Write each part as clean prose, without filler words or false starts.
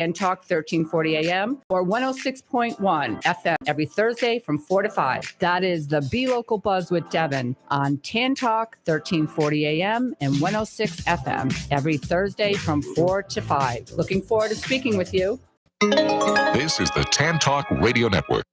and Talk 1340 AM or 106.1 FM every Thursday from 4 to 5. That is the Be Local Buzz with Devin on TAN Talk 1340 AM and 106 FM every Thursday from 4 to 5. Looking forward to speaking with you. This is the TAN Talk Radio Network.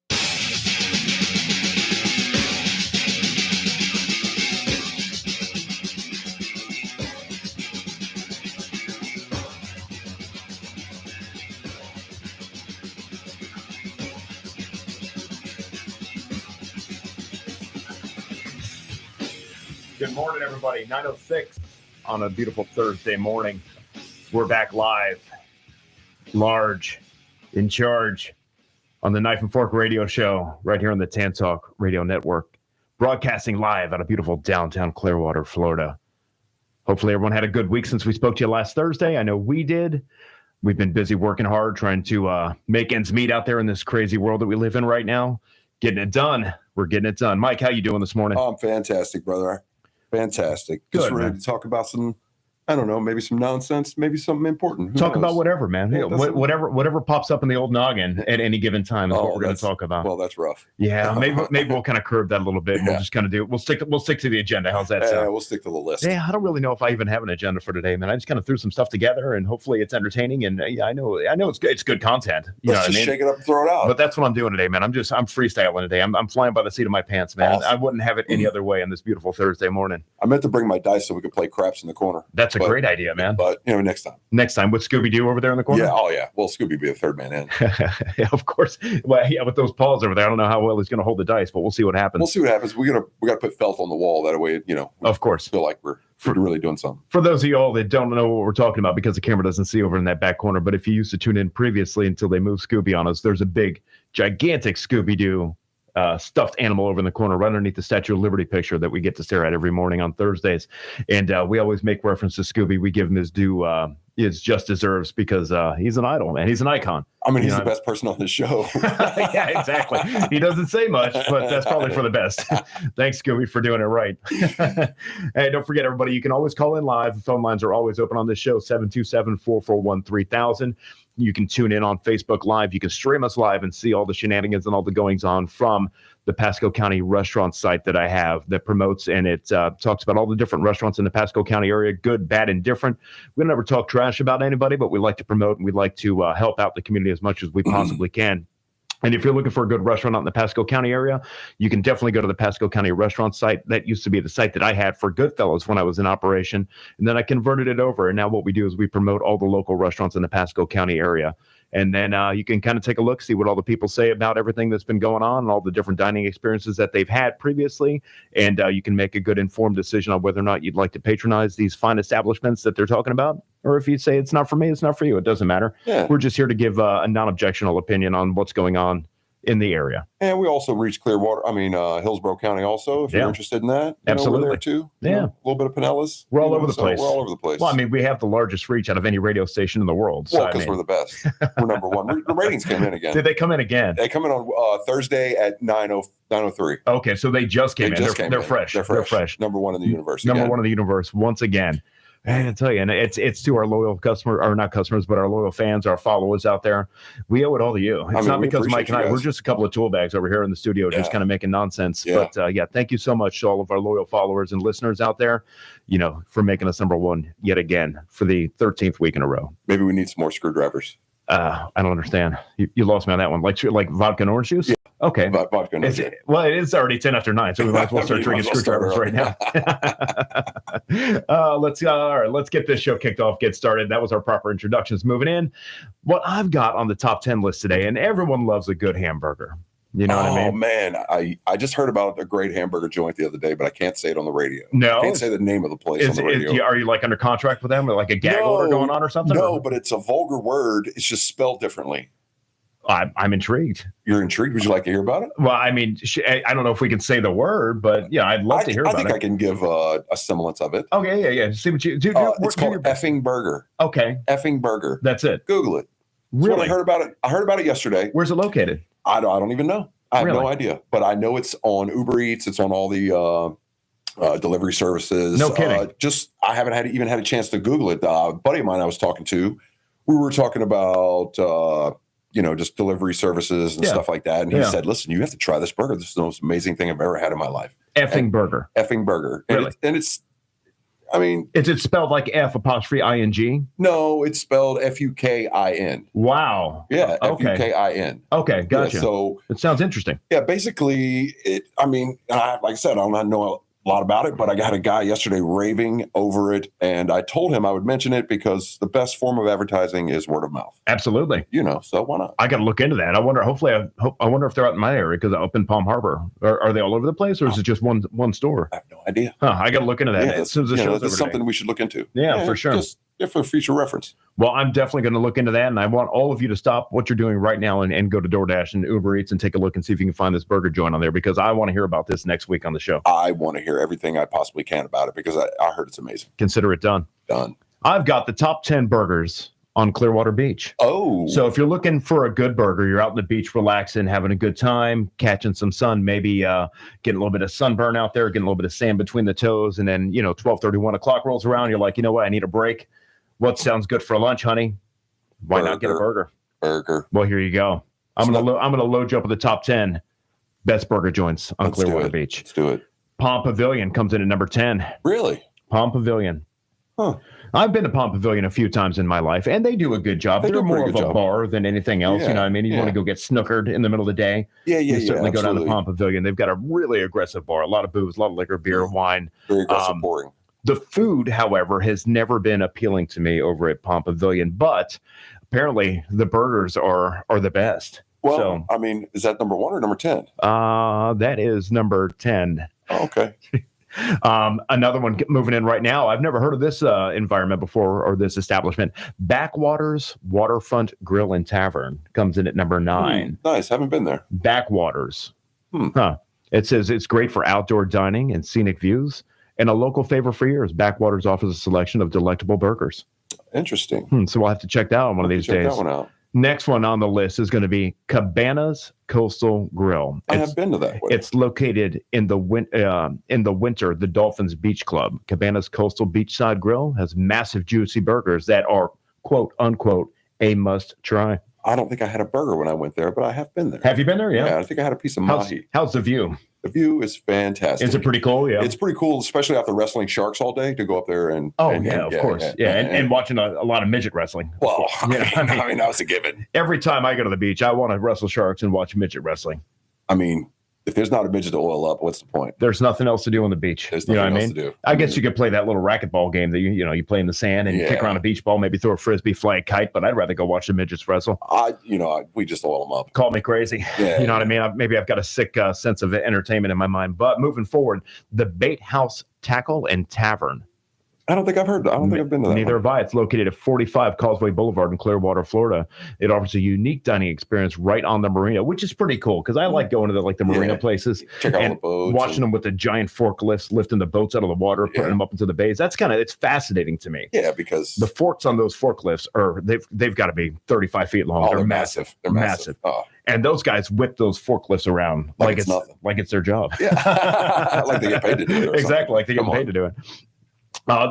Good morning, everybody. 9:06 on a beautiful Thursday morning. We're back live, large, in charge on the Knife and Fork Radio Show right here on the TAN Talk Radio Network, broadcasting live out of beautiful downtown Clearwater, Florida. Hopefully everyone had a good week since we spoke to you last Thursday. I know we did. We've been busy working hard, trying to make ends meet out there in this crazy world that we live in right now. Getting it done. We're getting it done. Mike, how you doing this morning? Oh, I'm fantastic, brother. Fantastic. Good, just ready to talk about some, I don't know, maybe some nonsense, maybe something important. Who talk knows? about whatever, man. Well, whatever pops up in the old noggin at any given time is what we're going to talk about. Well, that's rough. Yeah, maybe we'll kind of curve that a little bit. And We'll just kind of do it. We'll stick to the agenda. How's that sound? Yeah, we'll stick to the list. Yeah, I don't really know if I even have an agenda for today, man. I just kind of threw some stuff together, and hopefully it's entertaining. And yeah, I know it's good content. Let's just shake it up and throw it out. But that's what I'm doing today, man. I'm freestyling today. I'm flying by the seat of my pants, man. Awesome. I wouldn't have it any other way on this beautiful Thursday morning. I meant to bring my dice so we could play craps in the corner. That's a great idea, man. But next time. Next time with Scooby-Doo over there in the corner? Yeah, oh yeah. Well, Scooby be the third man in. Yeah, of course. Well, yeah, with those paws over there, I don't know how well he's going to hold the dice, but we'll see what happens. We'll see what happens. We got to put felt on the wall. That way, of course, feel like we're really doing something. For those of you all that don't know what we're talking about, because the camera doesn't see over in that back corner, but if you used to tune in previously until they moved Scooby on us, there's a big, gigantic Scooby-Doo stuffed animal over in the corner right underneath the Statue of Liberty picture that we get to stare at every morning on Thursdays. And we always make reference to Scooby. We give him his due, his just deserves, because he's an idol, man. He's an icon. I mean, he's the best person on the show. Yeah, exactly. He doesn't say much, but that's probably for the best. Thanks, Scooby, for doing it right. Hey, don't forget, everybody, you can always call in live. The phone lines are always open on this show, 727-441-3000. You can tune in on Facebook Live. You can stream us live and see all the shenanigans and all the goings on from the Pasco County restaurant site that I have that promotes, and it talks about all the different restaurants in the Pasco County area, good, bad, and different. We don't ever talk trash about anybody, but we like to promote and we like to help out the community as much as we possibly can. And if you're looking for a good restaurant out in the Pasco County area, you can definitely go to the Pasco County restaurant site. That used to be the site that I had for Goodfellas when I was in operation. And then I converted it over. And now what we do is we promote all the local restaurants in the Pasco County area. And then you can kind of take a look, see what all the people say about everything that's been going on and all the different dining experiences that they've had previously. And you can make a good informed decision on whether or not you'd like to patronize these fine establishments that they're talking about. Or if you say it's not for me, it's not for you. It doesn't matter. Yeah. We're just here to give a non-objectional opinion on what's going on in the area. And we also reach Clearwater, Hillsborough County also, if you're interested in that. Absolutely. We're there too. Yeah. A little bit of Pinellas. We're all over the place. We're all over the place. Well, we have the largest reach out of any radio station in the world. Well, because we're the best. We're number one. The ratings came in again. Did they come in again? They come in on Thursday at 9:03. Okay, so they just came in. They're fresh. They're fresh. Number one in the universe. Number one in the universe once again. I tell you, and it's to our loyal customers, or not customers, but our loyal fans, our followers out there. We owe it all to you. It's not because Mike and I, we're just a couple of tool bags over here in the studio, just kind of making nonsense. Yeah. But thank you so much to all of our loyal followers and listeners out there, for making us number one yet again for the 13th week in a row. Maybe we need some more screwdrivers. I don't understand. You lost me on that one. Like vodka and orange juice? Yeah. Okay. Vodka and orange juice. Well, it is already 10 after 9, so we might as well start drinking screwdrivers right now. Let's get this show kicked off, get started. That was our proper introductions. Moving in, what I've got on the top 10 list today, and everyone loves a good hamburger. You know what I mean? Oh, man. I just heard about a great hamburger joint the other day, but I can't say it on the radio. No? I can't say the name of the place on the radio. Are you like under contract with them or like a gag order going on or something? No, but it's a vulgar word. It's just spelled differently. I'm intrigued. You're intrigued? Would you like to hear about it? Well, I don't know if we can say the word, but yeah, I'd love to hear about it. I think I can give a semblance of it. Okay, yeah. See what you do. It's called Effing Burger. Okay. Effing Burger. That's it. Google it. Really? When I heard about it. I heard about it yesterday. Where's it located? I don't even know. I have no idea. But I know it's on Uber Eats. It's on all the delivery services. No kidding. I haven't even had a chance to Google it. A buddy of mine I was talking to We were talking about, just delivery services and stuff like that. And he said, listen, you have to try this burger. This is the most amazing thing I've ever had in my life. Effing burger. Really? Is it spelled like F''ing? No, it's spelled Fukin. Wow. Yeah. Okay. Fukin. Okay. Gotcha. Yeah, so it sounds interesting. Yeah. Basically, like I said, I don't know a lot about it, but I had a guy yesterday raving over it, and I told him I would mention it because the best form of advertising is word of mouth. Absolutely. So why not? I got to look into that. I wonder. I wonder if they're out in my area because up in Palm Harbor. Are they all over the place, or is it just one store? I have no idea. I got to look into that as soon as the show's over. That's something we should look into. Yeah, for sure. Just for future reference. Well, I'm definitely going to look into that, and I want all of you to stop what you're doing right now and go to DoorDash and Uber Eats and take a look and see if you can find this burger joint on there, because I want to hear about this next week on the show. I want to hear everything I possibly can about it because I heard it's amazing. Consider it done. Done. I've got the top 10 burgers on Clearwater Beach. Oh. So if you're looking for a good burger, you're out on the beach relaxing, having a good time, catching some sun, maybe getting a little bit of sunburn out there, getting a little bit of sand between the toes, and then 12:30, 1 o'clock rolls around, you're like, you know what, I need a break. What sounds good for lunch, honey? Why not get a burger? Well, here you go. I'm gonna load you up with the top 10 best burger joints on Clearwater Beach. Let's do it. Palm Pavilion comes in at number 10. Really? Palm Pavilion. Huh. I've been to Palm Pavilion a few times in my life, and they do a good job. They're more of a bar than anything else. Yeah, You know what I mean? You want to go get snookered in the middle of the day. You certainly go down to Palm Pavilion. They've got a really aggressive bar, a lot of booze, a lot of liquor, beer, wine. Very aggressive pouring. The food, however, has never been appealing to me over at Palm Pavilion, but apparently the burgers are the best. Well, is that number 1 or number 10? That is number 10. Oh, okay. Another one moving in right now. I've never heard of this environment before, or this establishment. Backwaters Waterfront Grill and Tavern comes in at number 9. Nice. Haven't been there. Backwaters. It says it's great for outdoor dining and scenic views. And a local favorite for years, Backwaters offers a selection of delectable burgers. Interesting. So we'll have to check that out one of these days. Check that one out. Next one on the list is going to be Cabana's Coastal Grill. I have been to that one. It's located in the winter, the Dolphins Beach Club. Cabana's Coastal Beachside Grill has massive, juicy burgers that are, quote unquote, a must try. I don't think I had a burger when I went there, but I have been there. Have you been there? Yeah. I think I had a piece of mahi. How's the view? The view is fantastic. Is it pretty cool? Yeah. It's pretty cool, especially after wrestling sharks all day, to go up there and. Of course. And watching a lot of midget wrestling. Well, that was a given. Every time I go to the beach, I want to wrestle sharks and watch midget wrestling. If there's not a midget to oil up, what's the point? There's nothing else to do on the beach. There's nothing else to do. I guess you could play that little racquetball game that you play in the sand and kick around a beach ball, maybe throw a frisbee, fly a kite, but I'd rather go watch the midgets wrestle. We just oil them up. Call me crazy. Yeah, you know what I mean? Maybe I've got a sick sense of entertainment in my mind. But moving forward, the Bait House Tackle and Tavern. I don't think I've heard that. I don't think I've been to that. Neither have I. It's located at 45 Causeway Boulevard in Clearwater, Florida. It offers a unique dining experience right on the marina, which is pretty cool because I like going to the marina places. Check out and the boats. Watching them with the giant forklifts, lifting the boats out of the water, putting them up into the bays. That's it's fascinating to me. Yeah, because the forks on those forklifts they've got to be 35 feet long. They're massive. They're massive. Oh. And those guys whip those forklifts around like it's nothing. Like it's their job. Yeah. Like they get paid to do it. Exactly. Like they get paid to do it.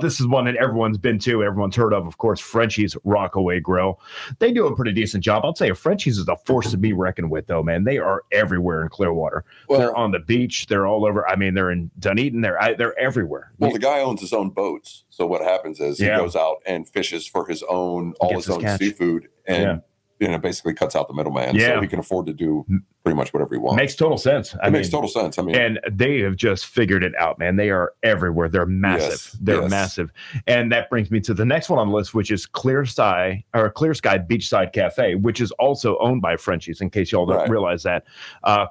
This is one that everyone's been to, everyone's heard of course, Frenchie's Rockaway Grill. They do a pretty decent job. I'll tell you, Frenchie's is a force to be reckoned with, though, man. They are everywhere in Clearwater. Well, they're on the beach. They're all over. They're in Dunedin. They're everywhere. Well, the guy owns his own boats. So what happens is he goes out and fishes for his own seafood and basically cuts out the middleman. So he can afford to do pretty much whatever he wants. Makes total sense. It makes total sense. And they have just figured it out, man. They are everywhere. They're massive. Yes, They're massive. And that brings me to the next one on the list, which is Clear Sky Beachside Cafe, which is also owned by Frenchie's, in case y'all don't realize that.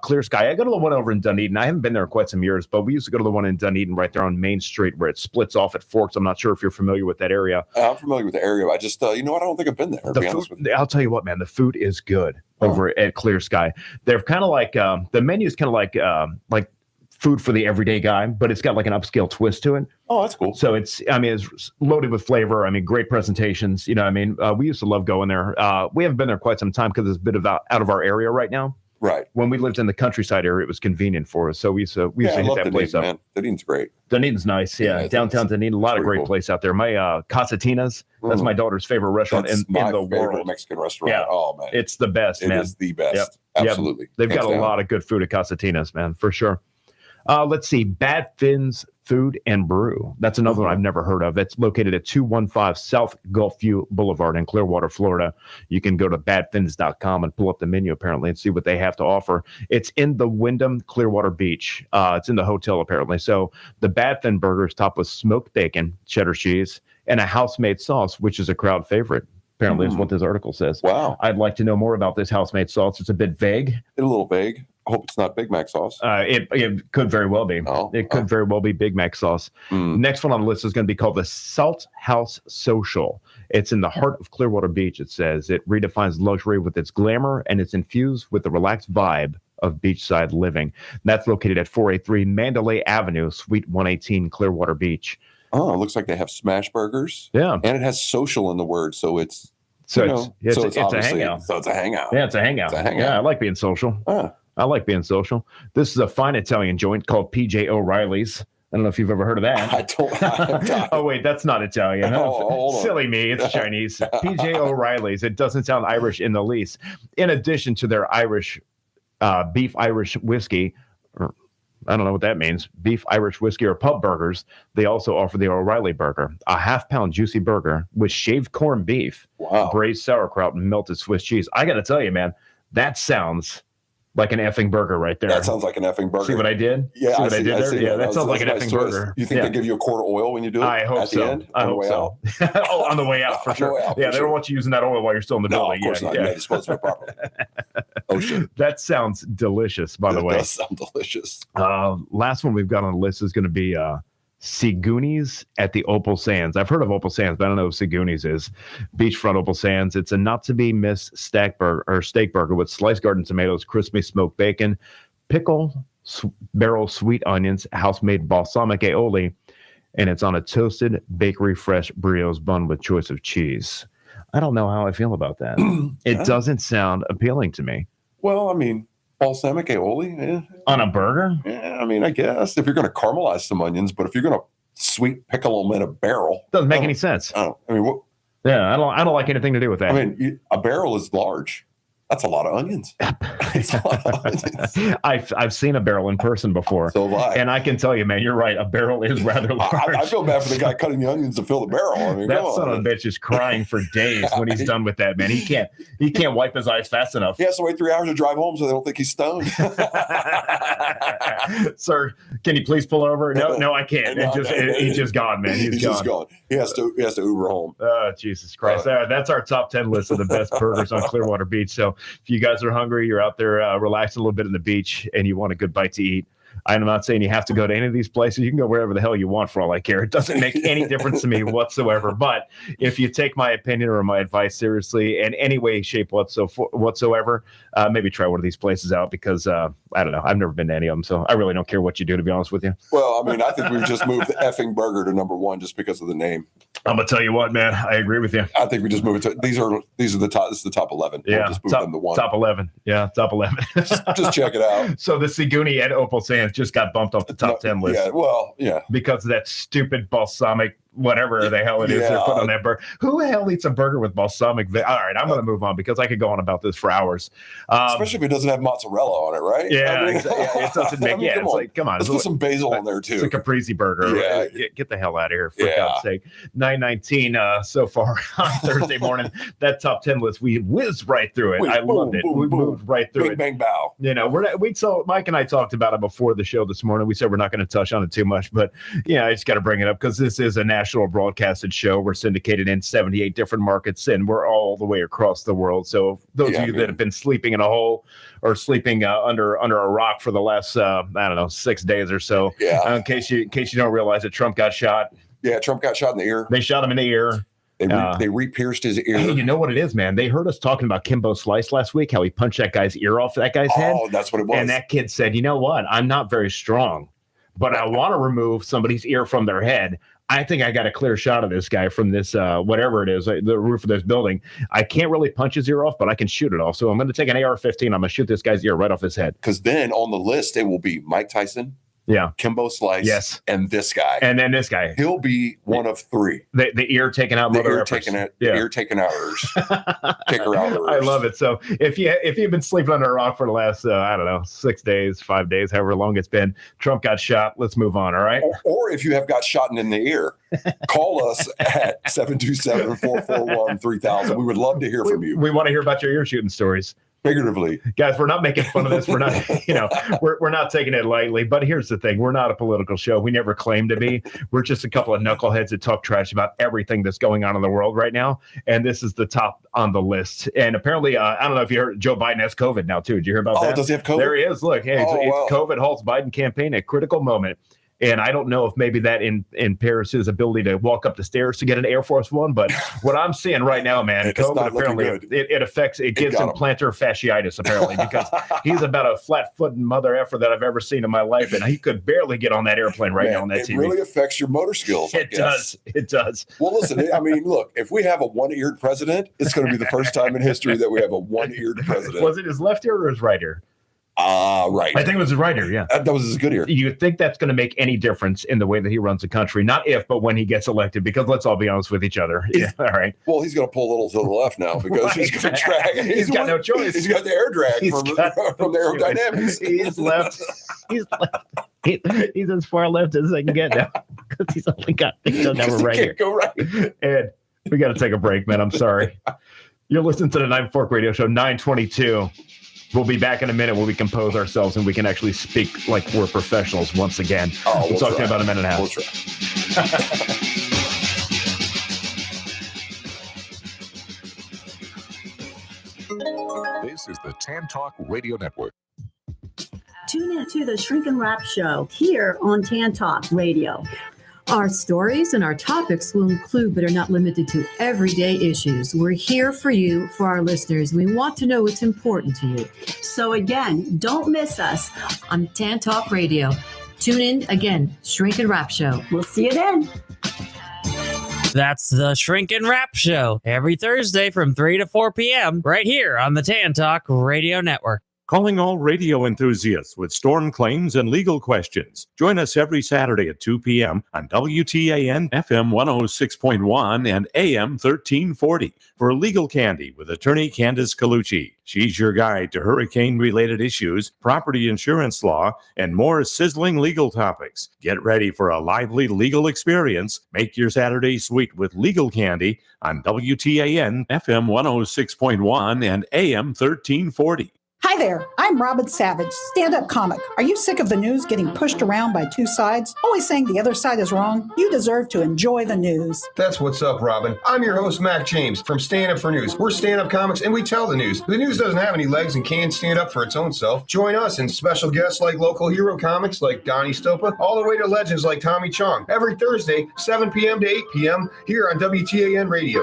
Clear Sky. I go to the one over in Dunedin. I haven't been there in quite some years, but we used to go to the one in Dunedin right there on Main Street where it splits off at Forks. I'm not sure if you're familiar with that area. I'm familiar with the area. I just, I don't think I've been there, to be honest with you. I'll tell you what, man, the food is good over at Clear Sky. They're kind of like, the menu is kind of like food for the everyday guy, but it's got like an upscale twist to it. Oh, that's cool. So it's loaded with flavor. Great presentations. We used to love going there. We haven't been there quite some time because it's a bit of out of our area right now. Right. When we lived in the countryside area, it was convenient for us. So we used to hit love that place Dunedin, up. man. Dunedin's great. Dunedin's nice. Yeah. Downtown Dunedin, a lot of great cool. place out there. My Casatinas, that's my daughter's favorite restaurant That's in my the favorite world. Mexican restaurant. Yeah. Oh, man. It's the best, man. It is the best. Yep. Absolutely. They've Hands got a down. lot of good food at Casatinas, man, for sure. Let's see. Bad Finn's Food and Brew. That's another one I've never heard of. It's located at 215 South Gulfview Boulevard in Clearwater, Florida. You can go to badfins.com and pull up the menu, apparently, and see what they have to offer. It's in the Wyndham Clearwater Beach. It's in the hotel, apparently. So the Bad Fin burger is topped with smoked bacon, cheddar cheese, and a house-made sauce, which is a crowd favorite. Apparently, is what this article says. Wow. I'd like to know more about this house-made sauce. It's a bit vague. It's a little vague. I hope it's not Big Mac sauce. It could very well be. Oh, it could very well be Big Mac sauce. Next one on the list is going to be called the Salt House Social. It's in the heart of Clearwater Beach. It says it redefines luxury with its glamour, and it's infused with the relaxed vibe of beachside living. And that's located at 483 Mandalay Avenue, Suite 118, Clearwater Beach. Oh, it looks like they have smash burgers. Yeah. And it has social in the word, so it's So it's it's a obviously- hangout. So it's a hangout. Yeah, it's a hangout. Yeah, I like being social. I like being social. This is a fine Italian joint called PJ O'Reilly's. I don't know if you've ever heard of that. Oh, wait, that's not Italian. hold on. Silly me. It's Chinese. PJ O'Reilly's. It doesn't sound Irish in the least. In addition to their beef Irish whiskey, or I don't know what that means, beef Irish whiskey or pub burgers, they also offer the O'Reilly burger, a half-pound juicy burger with shaved corned beef, braised sauerkraut, and melted Swiss cheese. I got to tell you, man, that sounds like an effing burger right there. That sounds like an effing burger. See what I did? Yeah, see what I did there? Yeah, that sounds like an nice effing choice. burger. You think they give you a quart of oil when you do it? I hope at so. The end? I On the hope way so. out? Oh, on the way out for On the sure. way out, Yeah, for they sure. don't want you using that oil while you're still in the No, building. of course not. Yeah. You have to dispose of it properly. Oh, shit. That sounds delicious, by the way. It does sound delicious. Last one we've got on the list is going to be Siguni's at the Opal Sands. I've heard of Opal Sands, but I don't know what Siguni's is. Beachfront Opal Sands. It's a not-to-be-missed steak burger with sliced garden tomatoes, crispy smoked bacon, pickle, barrel sweet onions, house-made balsamic aioli, and it's on a toasted bakery fresh brioche bun with choice of cheese. I don't know how I feel about that. It doesn't sound appealing to me. Well, I mean, balsamic aioli, on a burger? Yeah, I mean, I guess if you're going to caramelize some onions, but if you're going to sweet pickle them in a barrel, doesn't make any sense. I mean, what? Yeah, I don't like anything to do with that. I mean, a barrel is large. That's a lot of onions. That's a lot of onions. I've seen a barrel in person before. So have I. And I can tell you, man, you're right. A barrel is rather large. I feel bad for the guy cutting the onions to fill the barrel. I mean, that come son on. of a bitch is crying for days when he's done with that, man. He can't wipe his eyes fast enough. He has to wait 3 hours to drive home so they don't think he's stoned. Sir, can you please pull over? No, I can't. He's just gone, man. He's gone. Just gone. He has to Uber home. Oh, Jesus Christ. That's our top 10 list of the best burgers on Clearwater Beach. So if you guys are hungry, you're out there relaxing a little bit on the beach, and you want a good bite to eat, I'm not saying you have to go to any of these places. You can go wherever the hell you want for all I care. It doesn't make any difference to me whatsoever. But if you take my opinion or my advice seriously in any way, shape whatsoever, maybe try one of these places out because, I don't know, I've never been to any of them. So I really don't care what you do, to be honest with you. Well, I mean, I think we've just moved the effing burger to number one just because of the name. I'm going to tell you what, man. I agree with you. I think we just move it to, these are the top, this is the top 11. Yeah. We'll just move them to one. Top 11. Yeah. Top 11. just check it out. So the Siguni at Opal Sands just got bumped off the top 10 list. Yeah, well, yeah. Because of that stupid balsamic, whatever the hell it is they're putting on that burger. Who the hell eats a burger with balsamic? All right, I'm going to move on because I could go on about this for hours. Especially if it doesn't have mozzarella on it, right? Yeah, I mean, exactly. It doesn't make, it's like, come on. Let's put some basil on there, too. It's a caprese burger. Yeah. Get the hell out of here, for God's sake. 9:19 so far on Thursday morning. That top 10 list, we whizzed right through it. I loved it. We moved right through it. Bang, bow. You know, so Mike and I talked about it before the show this morning. We said we're not going to touch on it too much, but I just got to bring it up because this is a national broadcasted show. We're syndicated in 78 different markets, and we're all the way across the world. So those of you that have been sleeping in a hole or sleeping under a rock for the last 6 days or so, in case you don't realize that Trump got shot. Yeah, Trump got shot in the ear. They shot him in the ear. They re-pierced his ear. Hey, you know what it is, man? They heard us talking about Kimbo Slice last week, how he punched that guy's ear off that guy's head. Oh, that's what it was. And that kid said, you know what? I'm not very strong, but I want to remove somebody's ear from their head. I think I got a clear shot of this guy from this, whatever it is, the roof of this building. I can't really punch his ear off, but I can shoot it off. So I'm going to take an AR-15. I'm going to shoot this guy's ear right off his head. Because then on the list, it will be Mike Tyson, Kimbo Slice, yes, and this guy. And then this guy. He'll be one of three. The ear taking out mother effers. The ear taking outers. Kicker outers. I love it. So if you've been sleeping under a rock for the last, 6 days, 5 days, however long it's been, Trump got shot. Let's move on, all right? Or if you have got shot in the ear, call us at 727-441-3000. We would love to hear from you. We want to hear about your ear shooting stories. Figuratively. Guys, we're not making fun of this. We're not, we're not taking it lightly. But here's the thing. We're not a political show. We never claim to be. We're just a couple of knuckleheads that talk trash about everything that's going on in the world right now. And this is the top on the list. And apparently, I don't know if you heard, Joe Biden has COVID now, too. Did you hear about that? Oh, does he have COVID? There he is. Look, hey, wow. COVID halts Biden campaign at a critical moment. And I don't know if maybe that impairs his ability to walk up the stairs to get an Air Force One. But what I'm seeing right now, man, COVID apparently it affects, it gives him plantar fasciitis, apparently, because he's about a flat-footed mother effer that I've ever seen in my life. And he could barely get on that airplane right now on that TV. It really affects your motor skills, I guess. It does. Well, listen, I mean, look, if we have a one-eared president, it's going to be the first time in history that we have a one-eared president. Was it his left ear or his right ear? Right. I think it was his right ear, yeah. That was his good ear. You think that's going to make any difference in the way that he runs the country? Not if, but when he gets elected, because let's all be honest with each other. Yeah, all right. Well, he's going to pull a little to the left now because he's going to drag. He's got no choice. He's got the air drag from the aerodynamics. He's left. He's as far left as I can get now because he's never right here. Go right. And we got to take a break, man. I'm sorry. You're listening to the Night Fork Radio Show, 922. We'll be back in a minute where we compose ourselves and we can actually speak like we're professionals once again. We'll talk to you about a minute and a half. We'll try. This is the Tan Talk Radio Network. Tune in to the Shrink and Wrap Show here on Tan Talk Radio. Our stories and our topics will include, but are not limited to, everyday issues. We're here for you, for our listeners. We want to know what's important to you. So again, don't miss us on Tan Talk Radio. Tune in again, Shrink and Wrap Show. We'll see you then. That's the Shrink and Wrap Show every Thursday from 3 to 4 p.m. right here on the Tan Talk Radio Network. Calling all radio enthusiasts with storm claims and legal questions. Join us every Saturday at 2 p.m. on WTAN FM 106.1 and AM 1340 for Legal Candy with attorney Candace Colucci. She's your guide to hurricane-related issues, property insurance law, and more sizzling legal topics. Get ready for a lively legal experience. Make your Saturday sweet with Legal Candy on WTAN FM 106.1 and AM 1340. Hi there, I'm Robin Savage, stand-up comic. Are you sick of the news getting pushed around by two sides, always saying the other side is wrong? You deserve to enjoy the news. That's what's up, Robin. I'm your host, Mac James, from Stand Up for News. We're stand-up comics, and we tell the news. The news doesn't have any legs and can't stand up for its own self. Join us and special guests like local hero comics like Donnie Stopa, all the way to legends like Tommy Chong, every Thursday, 7 p.m. to 8 p.m. here on WTAN Radio.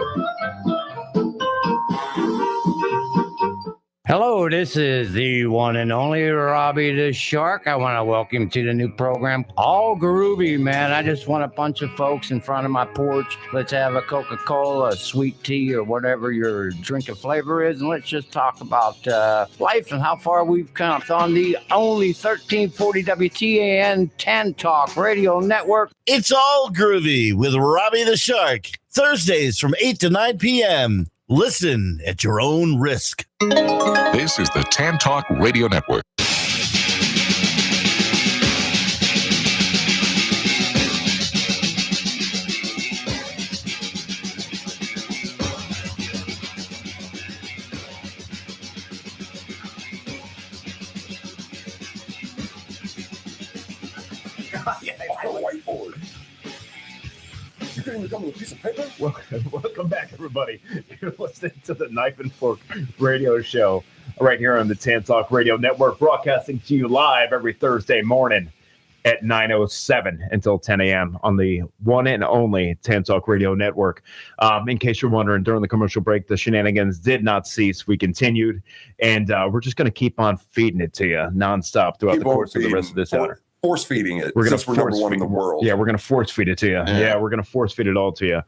Hello, this is the one and only Robbie the Shark. I want to welcome you to the new program, All Groovy, man. I just want a bunch of folks in front of my porch. Let's have a Coca-Cola, a sweet tea, or whatever your drinking flavor is, and let's just talk about life and how far we've come. It's on the only 1340 WTAN Tan Talk Radio Network. It's All Groovy with Robbie the Shark, Thursdays from 8 to 9 p.m. Listen at your own risk. This is the Tan Talk Radio Network. Whiteboard. You couldn't even come with a piece of paper? Welcome back, everybody. You're listening to the Knife and Fork Radio Show right here on the Tan Talk Radio Network, broadcasting to you live every Thursday morning at 9:07 until 10 a.m. on the one and only Tan Talk Radio Network. In case you're wondering, during the commercial break, the shenanigans did not cease. We continued, and we're just going to keep on feeding it to you nonstop throughout the course of the rest of this hour. force feeding it. We're Since we're number one in the world. Yeah, we're going to force feed it to you. Yeah, we're going to force feed it all to you.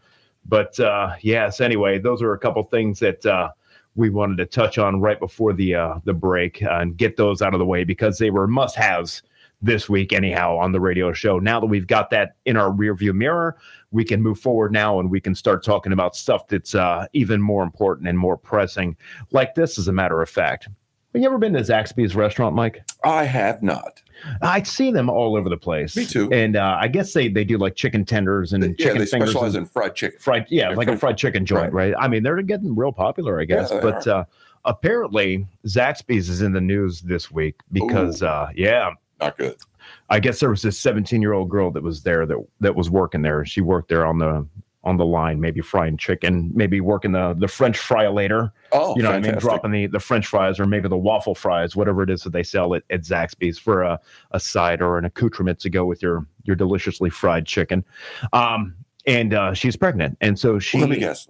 But yes, anyway, those are a couple things that we wanted to touch on right before the break and get those out of the way because they were must-haves this week anyhow on the radio show. Now that we've got that in our rearview mirror, we can move forward now and we can start talking about stuff that's even more important and more pressing, like this, as a matter of fact. Have you ever been to Zaxby's restaurant, Mike? I have not. I see them all over the place. Me too. And I guess they do like chicken tenders and chicken they fingers. specialize in fried chicken. Like a fried chicken joint, right? I mean, they're getting real popular, I guess. Yeah, but apparently, Zaxby's is in the news this week because, not good. I guess there was this 17-year-old girl that was there that was working there. She worked there on the line, maybe frying chicken, maybe working the French fry-later. Oh, you know fantastic. what I mean? Dropping the French fries or maybe the waffle fries, whatever it is that they sell at Zaxby's for a side or an accoutrement to go with your deliciously fried chicken. And she's pregnant. And so she... Let me guess.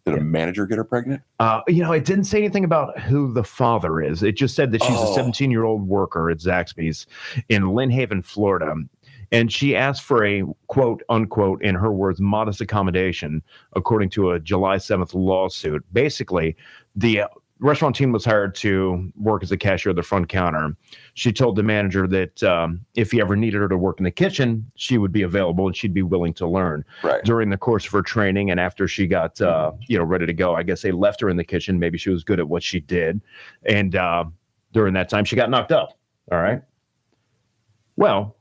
Did a manager get her pregnant? It didn't say anything about who the father is. It just said that she's a 17-year-old worker at Zaxby's in Lynn Haven, Florida. And she asked for a, quote, unquote, in her words, modest accommodation, according to a July 7th lawsuit. Basically, the restaurant team was hired to work as a cashier at the front counter. She told the manager that if he ever needed her to work in the kitchen, she would be available and she'd be willing to learn. Right. During the course of her training and after she got ready to go, I guess they left her in the kitchen. Maybe she was good at what she did. And during that time, she got knocked up. All right. Well,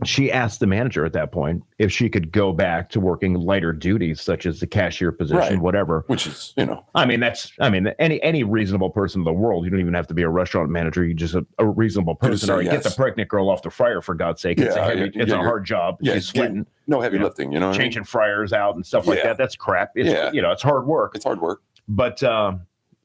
she asked the manager at that point if she could go back to working lighter duties, such as the cashier position, whatever. Which is, any reasonable person in the world, you don't even have to be a restaurant manager. You just a reasonable person. Or get the pregnant girl off the fryer, for God's sake. It's a hard job. Yeah, she's sweating. No heavy lifting, changing fryers out and stuff like that. That's crap. It's hard work. It's hard work. But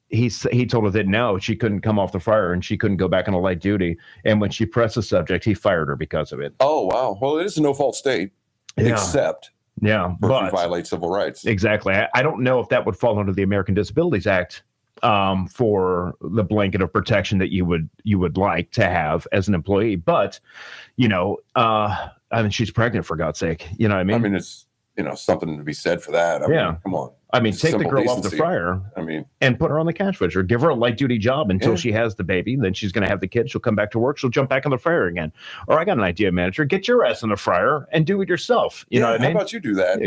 he told her that no, she couldn't come off the fryer and she couldn't go back on a light duty. And when she pressed the subject, he fired her because of it. Oh, wow. Well, it is a no-fault state, except if you violate civil rights. Exactly. I don't know if that would fall under the American Disabilities Act for the blanket of protection that you would like to have as an employee. But, she's pregnant, for God's sake. You know what I mean? I mean, it's, something to be said for that. I mean, come on. I mean, take the girl off the fryer and put her on the cash register. Give her a light duty job until she has the baby. Then she's going to have the kid. She'll come back to work. She'll jump back on the fryer again. Or I got an idea, manager. Get your ass in the fryer and do it yourself. You know what I mean? How about you do that?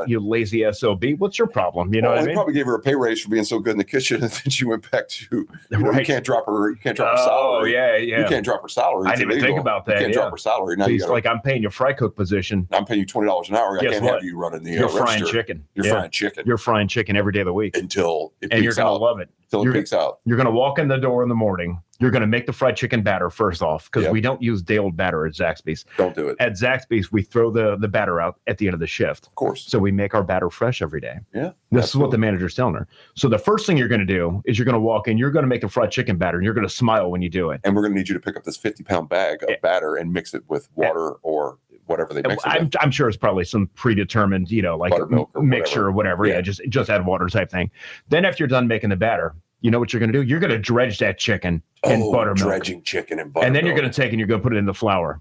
You lazy SOB. What's your problem? You know what I mean? Probably gave her a pay raise for being so good in the kitchen. And then she went back to, you can't drop her salary. Oh, yeah. You can't drop her salary. I didn't even think about that. You can't drop her salary. Now so I'm paying you a fry cook position. I'm paying you $20 an hour. I can't have you running the register. Frying chicken. You're frying chicken. You're frying chicken every day of the week until it and you're gonna love it. Until it peaks out. You're gonna walk in the door in the morning. You're gonna make the fried chicken batter first off because we don't use day-old batter at Zaxby's. Don't do it. At Zaxby's, we throw the batter out at the end of the shift. Of course. So we make our batter fresh every day. Yeah. This is what the manager's telling her. So the first thing you're gonna do is you're gonna walk in. You're gonna make the fried chicken batter, and you're gonna smile when you do it. And we're gonna need you to pick up this 50-pound bag of batter and mix it with water or whatever they mix it with. I'm sure it's probably some predetermined, like buttermilk or mixture or whatever. Yeah, just add water type thing. Then after you're done making the batter, you know what you're going to do? You're going to dredge that chicken in buttermilk. Dredging chicken and buttermilk. And then you're going to take and you're going to put it in the flour.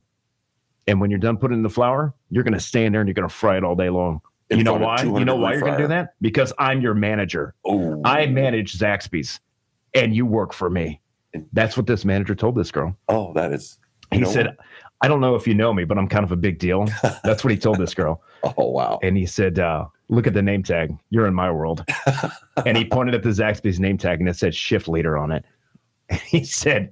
And when you're done putting it in the flour, you're going to stand there and you're going to fry it all day long. You know why? You know why you're going to do that? Because I'm your manager. Oh. I manage Zaxby's, and you work for me. That's what this manager told this girl. Oh, that is. He said, I don't know if you know me, but I'm kind of a big deal. That's what he told this girl. Oh, wow. And he said, look at the name tag. You're in my world. And he pointed at the Zaxby's name tag, and it said shift leader on it. And he said,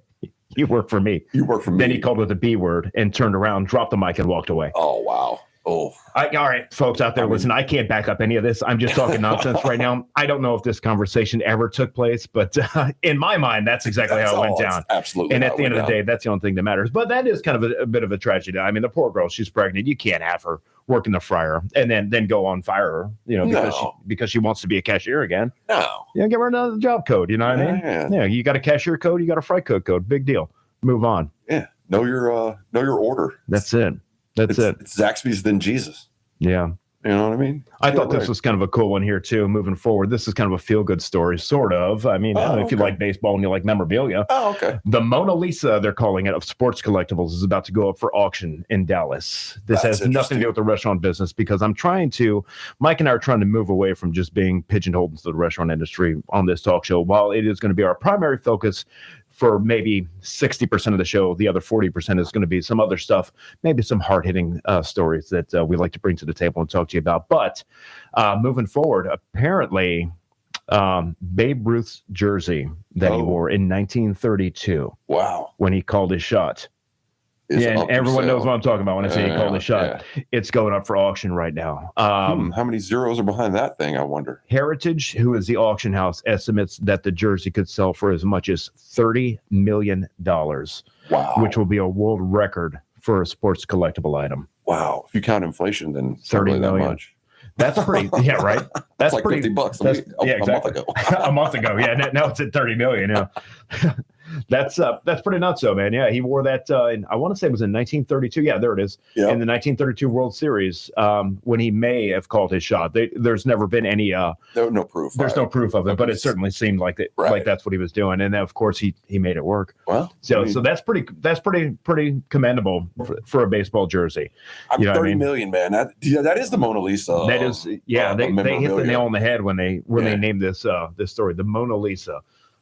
you work for me. You work for me. Then he called her the B word and turned around, dropped the mic, and walked away. Oh, wow. Oh, all right, folks out there, listen, I can't back up any of this. I'm just talking nonsense right now. I don't know if this conversation ever took place, but in my mind, that's exactly how it went down. Absolutely. And at the end of the day, that's the only thing that matters. But that is kind of a bit of a tragedy. I mean, the poor girl, she's pregnant. You can't have her work in the fryer and then go on fire her, because she wants to be a cashier again. No. Give her another job code. You know what I mean? Yeah. You got a cashier code, you got a fry cook code. Big deal. Move on. Yeah. Know your order. That's it. That's it. It's Zaxby's then Jesus. Yeah. You know what I mean? I thought this was kind of a cool one here too. Moving forward, this is kind of a feel-good story, sort of. I mean, I don't know if you like baseball and you like memorabilia. Oh, okay. The Mona Lisa, they're calling it, of sports collectibles, is about to go up for auction in Dallas. This has nothing to do with the restaurant business because Mike and I are trying to move away from just being pigeonholed into the restaurant industry on this talk show. While it is going to be our primary focus for maybe 60% of the show, the other 40% is going to be some other stuff, maybe some hard-hitting stories that we like to bring to the table and talk to you about. But moving forward, apparently Babe Ruth's jersey that he wore in 1932. Wow. When he called his shot. Yeah, and everyone knows what I'm talking about when I say he called his shot. Yeah. It's going up for auction right now. How many zeros are behind that thing, I wonder? Heritage, who is the auction house, estimates that the jersey could sell for as much as $30 million. Wow. Which will be a world record for a sports collectible item. Wow. If you count inflation, then $30 million. That much. That's pretty, yeah, right? That's like pretty, $50 a month ago. A month ago, yeah. Now it's at $30 million. Yeah. That's pretty nuts, though, man. Yeah, he wore that. I want to say it was in 1932. Yeah, there it is. Yep. In the 1932 World Series, when he may have called his shot. There's never been any. There's no proof. There's no proof of it, but it certainly seemed like it. Right. Like that's what he was doing, and then, of course he made it work. Well, so that's pretty commendable for a baseball jersey. $30 million, man. That is the Mona Lisa. That is, yeah. They hit the nail on the head when they named this story, the Mona Lisa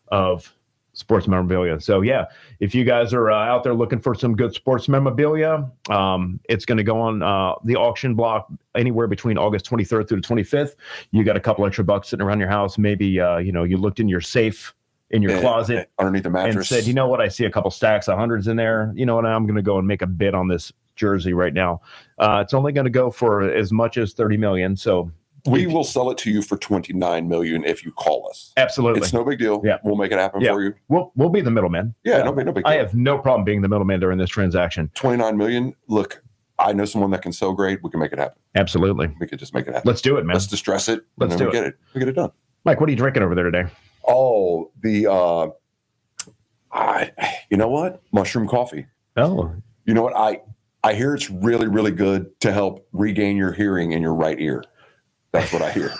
of sports memorabilia. So yeah, if you guys are out there looking for some good sports memorabilia, it's going to go on the auction block anywhere between August 23rd through the 25th. You got a couple extra bucks sitting around your house. Maybe you looked in your safe in your closet underneath the mattress and said, you know what, I see a couple stacks of hundreds in there. You know what, I'm going to go and make a bid on this jersey right now. It's only going to go for as much as $30 million. So we will sell it to you for $29 million if you call us. Absolutely. It's no big deal. Yeah. We'll make it happen for you. We'll be the middleman. Yeah, no big deal. I have no problem being the middleman during this transaction. $29 million. Look, I know someone that can sew grade. We can make it happen. Absolutely. We could just make it happen. Let's do it, man. Let's distress it. We get it done. Mike, what are you drinking over there today? Oh, you know what? Mushroom coffee. Oh. You know what? I hear it's really, really good to help regain your hearing in your right ear. That's what I hear.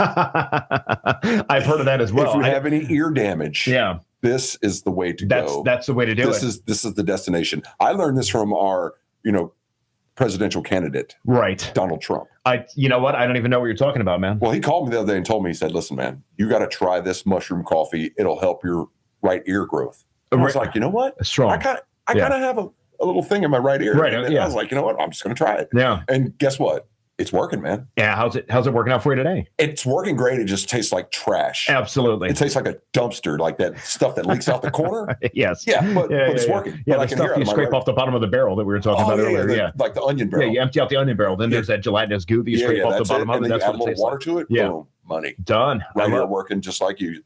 I've heard of that as well. If you have any ear damage, this is the way to go. That's the way to do it. This is the destination. I learned this from our, presidential candidate, right? Donald Trump. You know what? I don't even know what you're talking about, man. Well, he called me the other day and told me, he said, "Listen, man, you got to try this mushroom coffee. It'll help your right ear growth." And I was like, you know what? Strong. I kind of have a little thing in my right ear. Right. And I was like, you know what? I'm just going to try it. Yeah. And guess what? It's working, man. Yeah. How's it working out for you today? It's working great. It just tastes like trash. Absolutely. It tastes like a dumpster, like that stuff that leaks out the corner. Yes. Yeah, but it's working. Yeah, but the stuff you scrape off the bottom of the barrel that we were talking about earlier. Yeah, like the onion barrel. Yeah, you empty out the onion barrel. Then there's that gelatinous goo that you scrape off the bottom of it. That's what it tastes like. Water to it. Yeah. Boom. Money. Done. Right here working just like you,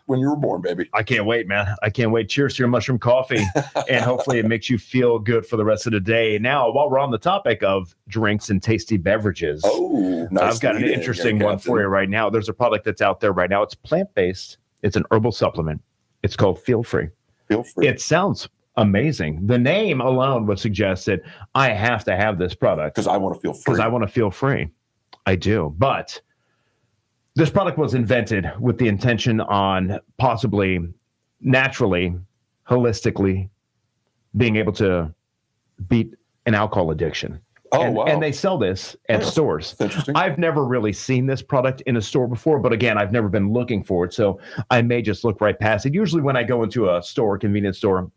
when you were born, baby. I can't wait, man. I can't wait. Cheers to your mushroom coffee. And hopefully it makes you feel good for the rest of the day. Now, while we're on the topic of drinks and tasty beverages, nice. I've got an interesting one for you right now. There's a product that's out there right now. It's plant-based. It's an herbal supplement. It's called Feel Free. Feel Free. It sounds amazing. The name alone would suggest that I have to have this product. Because I want to feel free. Because I want to feel free. I do. But this product was invented with the intention on possibly naturally, holistically being able to beat an alcohol addiction. Wow. And they sell this at stores. That's interesting. I've never really seen this product in a store before, but again, I've never been looking for it. So I may just look right past it. Usually when I go into a store, convenience store,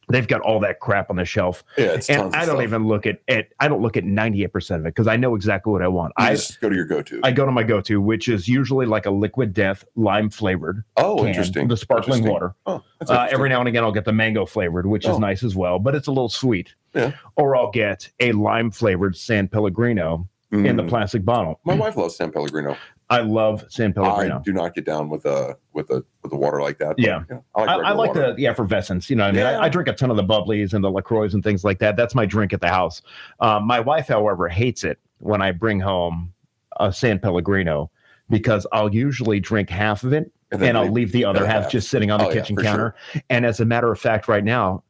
they've got all that crap on the shelf. Yeah, it's and I don't even look at it. I don't look at 98% of it because I know exactly what I want. I just go to your go-to. I go to my go-to, which is usually like a Liquid Death lime flavored. Oh, interesting. The sparkling water. Oh, every now and again, I'll get the mango flavored, which is nice as well, but it's a little sweet. Yeah. Or I'll get a lime flavored San Pellegrino in the plastic bottle. My wife loves San Pellegrino. I love San Pellegrino. I do not get down with the water like that. Yeah. I like the effervescence. You know what I mean? Yeah. I drink a ton of the bubblies and the LaCroix and things like that. That's my drink at the house. My wife, however, hates it when I bring home a San Pellegrino because I'll usually drink half of it and I'll leave the other half just sitting on the kitchen counter. Sure. And as a matter of fact, right now,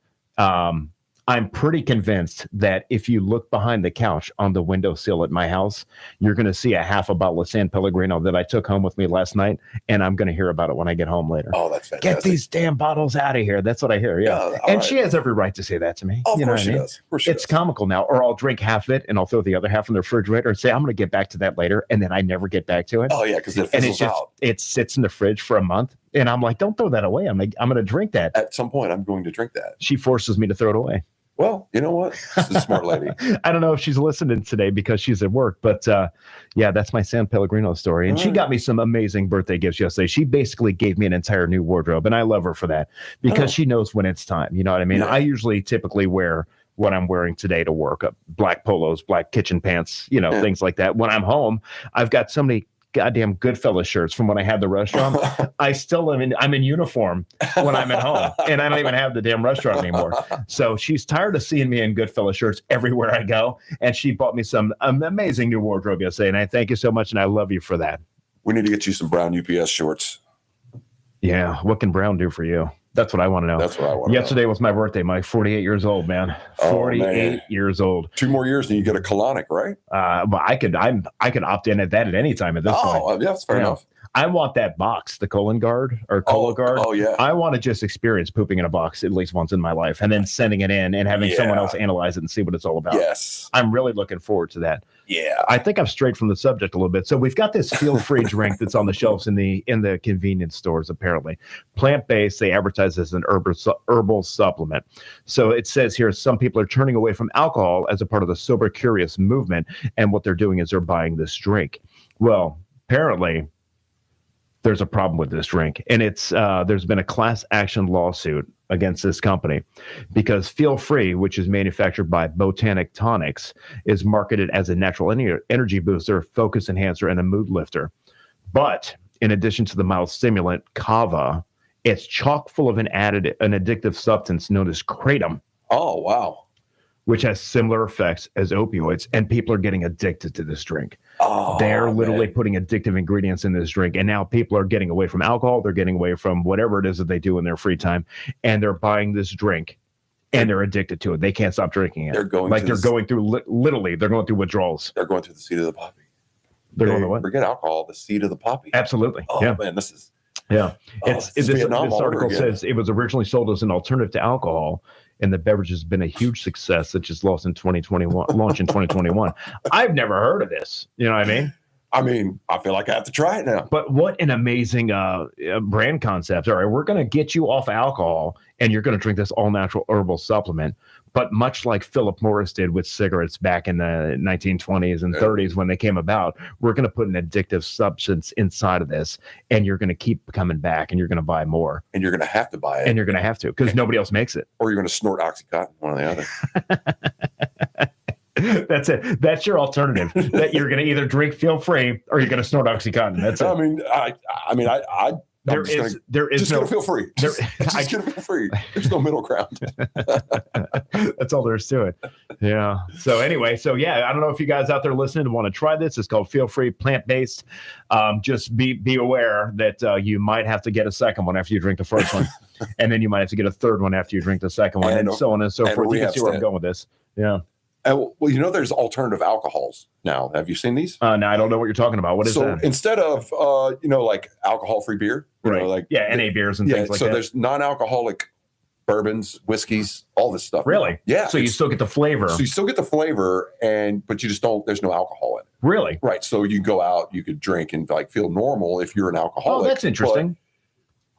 I'm pretty convinced that if you look behind the couch on the windowsill at my house, you're going to see a half a bottle of San Pellegrino that I took home with me last night, and I'm going to hear about it when I get home later. Oh, that's fantastic. Get these damn bottles out of here. That's what I hear. Yeah. And she has every right to say that to me. Oh, of you know course what I mean? does. Of course she It's does. comical now. Or I'll drink half of it and I'll throw the other half in the refrigerator and say, I'm going to get back to that later. And then I never get back to it. Oh, yeah, because it And fizzles out. it sits in the fridge for a month. And I'm like, don't throw that away. I'm going to drink that. At some point, I'm going to drink that. She forces me to throw it away. Well, you know what? She's a smart lady. I don't know if she's listening today because she's at work, but yeah, that's my San Pellegrino story. And she got me some amazing birthday gifts yesterday. She basically gave me an entire new wardrobe, and I love her for that because she knows when it's time. You know what I mean? Yeah. I typically wear what I'm wearing today to work, black polos, black kitchen pants, things like that. When I'm home, I've got so many goddamn Goodfellas shirts from when I had the restaurant. I still I'm in uniform when I'm at home, and I don't even have the damn restaurant anymore. So she's tired of seeing me in Goodfellas shirts everywhere I go, and she bought me some amazing new wardrobe yesterday, and I thank you so much, and I love you for that. We need to get you some brown UPS shorts. Yeah, what can Brown do for you? That's what I want to know. That's what I want to know. Yesterday was my birthday, Mike. 48 years old, man. 48 years old. 2 more years and you get a colonic, right? But I could opt in at that at any time at this point. Oh, yeah, that's fair enough. I want that box, the colon guard or Cologuard. Oh, yeah. I want to just experience pooping in a box at least once in my life and then sending it in and having someone else analyze it and see what it's all about. Yes. I'm really looking forward to that. Yeah. I think I've strayed from the subject a little bit. So we've got this feel-free drink that's on the shelves in the convenience stores, apparently. Plant-based, they advertise as an herbal supplement. So it says here, some people are turning away from alcohol as a part of the Sober Curious movement. And what they're doing is they're buying this drink. Well, apparently there's a problem with this drink. And it's there's been a class action lawsuit against this company because Feel Free, which is manufactured by Botanic Tonics, is marketed as a natural energy booster, focus enhancer, and a mood lifter. But in addition to the mild stimulant, kava, it's chock full of an addictive substance known as kratom. Oh, wow. Which has similar effects as opioids, and people are getting addicted to this drink. Oh, they're literally putting addictive ingredients in this drink, and now people are getting away from alcohol. They're getting away from whatever it is that they do in their free time, and they're buying this drink, and they're addicted to it. They can't stop drinking it. They're going through literally. They're going through withdrawals. They're going through the seed of the poppy. They're going to what? Forget alcohol, the seed of the poppy. Absolutely. Oh, yeah. man, this is. Yeah. This Vietnam all article over again. says it was originally sold as an alternative to alcohol, and the beverage has been a huge success, that just launched in 2021. I've never heard of this. You know what I mean? I mean, I feel like I have to try it now. But what an amazing brand concept. All right, we're going to get you off alcohol, and you're going to drink this all-natural herbal supplement. But much like Philip Morris did with cigarettes back in the 1920s and 30s when they came about, we're going to put an addictive substance inside of this, and you're going to keep coming back, and you're going to buy more. And you're going to have to buy it. And you're going to have to, because nobody else makes it. Or you're going to snort Oxycontin, one or the other. That's it. That's your alternative. That you're going to either drink Feel Free or you're going to snort Oxycontin. That's it. I mean, there is just no going to feel free. Just going to feel free. There's no middle ground. That's all there is to it. Yeah. So anyway, I don't know if you guys out there listening want to try this. It's called Feel Free, plant-based. Just be aware that you might have to get a second one after you drink the first one, and then you might have to get a third one after you drink the second one, and so on and so forth. You can see where I'm going with this. Yeah. Well, there's alternative alcohols now. Have you seen these? No, I don't know what you're talking about. What is that? So instead of, like alcohol-free beer, right? NA beers and things like that. So there's non-alcoholic bourbons, whiskeys, all this stuff. Really? Yeah. So you still get the flavor. So you still get the flavor, but you just don't. There's no alcohol in it. Really? Right. So you go out, you could drink and like feel normal if you're an alcoholic. Oh, that's interesting.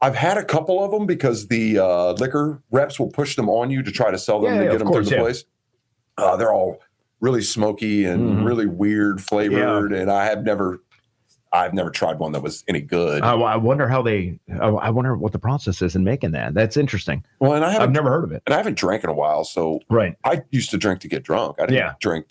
But I've had a couple of them because the liquor reps will push them on you to try to sell them to get them through the place. They're all really smoky and really weird flavored, and I've never tried one that was any good. I wonder I wonder what the process is in making that. That's interesting. Well, and I've never heard of it, and I haven't drank in a while. So I used to drink to get drunk. I didn't drink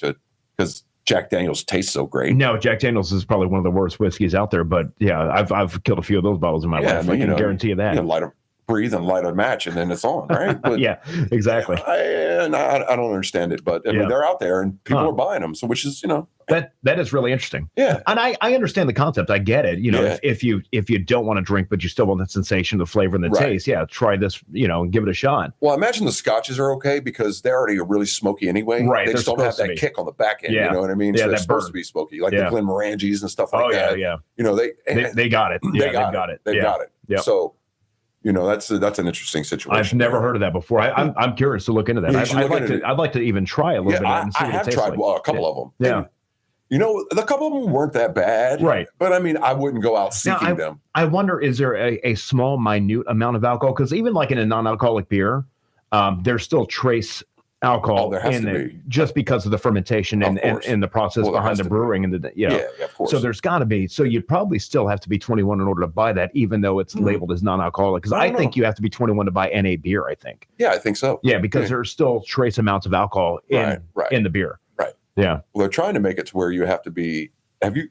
because Jack Daniels tastes so great. No, Jack Daniels is probably one of the worst whiskeys out there. But yeah, I've killed a few of those bottles in my life. I can guarantee you that. Light them. breathe and light a match, and then it's on, right? But, yeah, exactly. I don't understand it, but I mean, they're out there and people are buying them. So, which is, that is really interesting. Yeah, and I understand the concept. I get it. If you don't want to drink, but you still want the sensation, the flavor, and the taste, try this. And give it a shot. Well, I imagine the scotches are okay because they're already really smoky anyway. Right, they just don't have that kick on the back end. You know what I mean? Yeah, so they're supposed to be smoky, like the Glenmorangies and stuff like that. Yeah. They got it. They got it. Yeah. So, that's an interesting situation. I've never heard of that before. I'm curious to look into that. I'd like to even try a little bit. And see I have tried a couple of them. Yeah. And, the couple of them weren't that bad. Right. But I mean, I wouldn't go out seeking them. I wonder, is there a small, minute amount of alcohol? Because even like in a non-alcoholic beer, there's still trace alcohol in it just because of the fermentation and the process behind the brewing. And of course. So there's got to be. So you'd probably still have to be 21 in order to buy that, even though it's labeled as non-alcoholic. Because I think you have to be 21 to buy NA beer, I think. Yeah, I think so. Yeah, because there's still trace amounts of alcohol in the beer. Right. Yeah. Well, they're trying to make it to where you have to be. Have you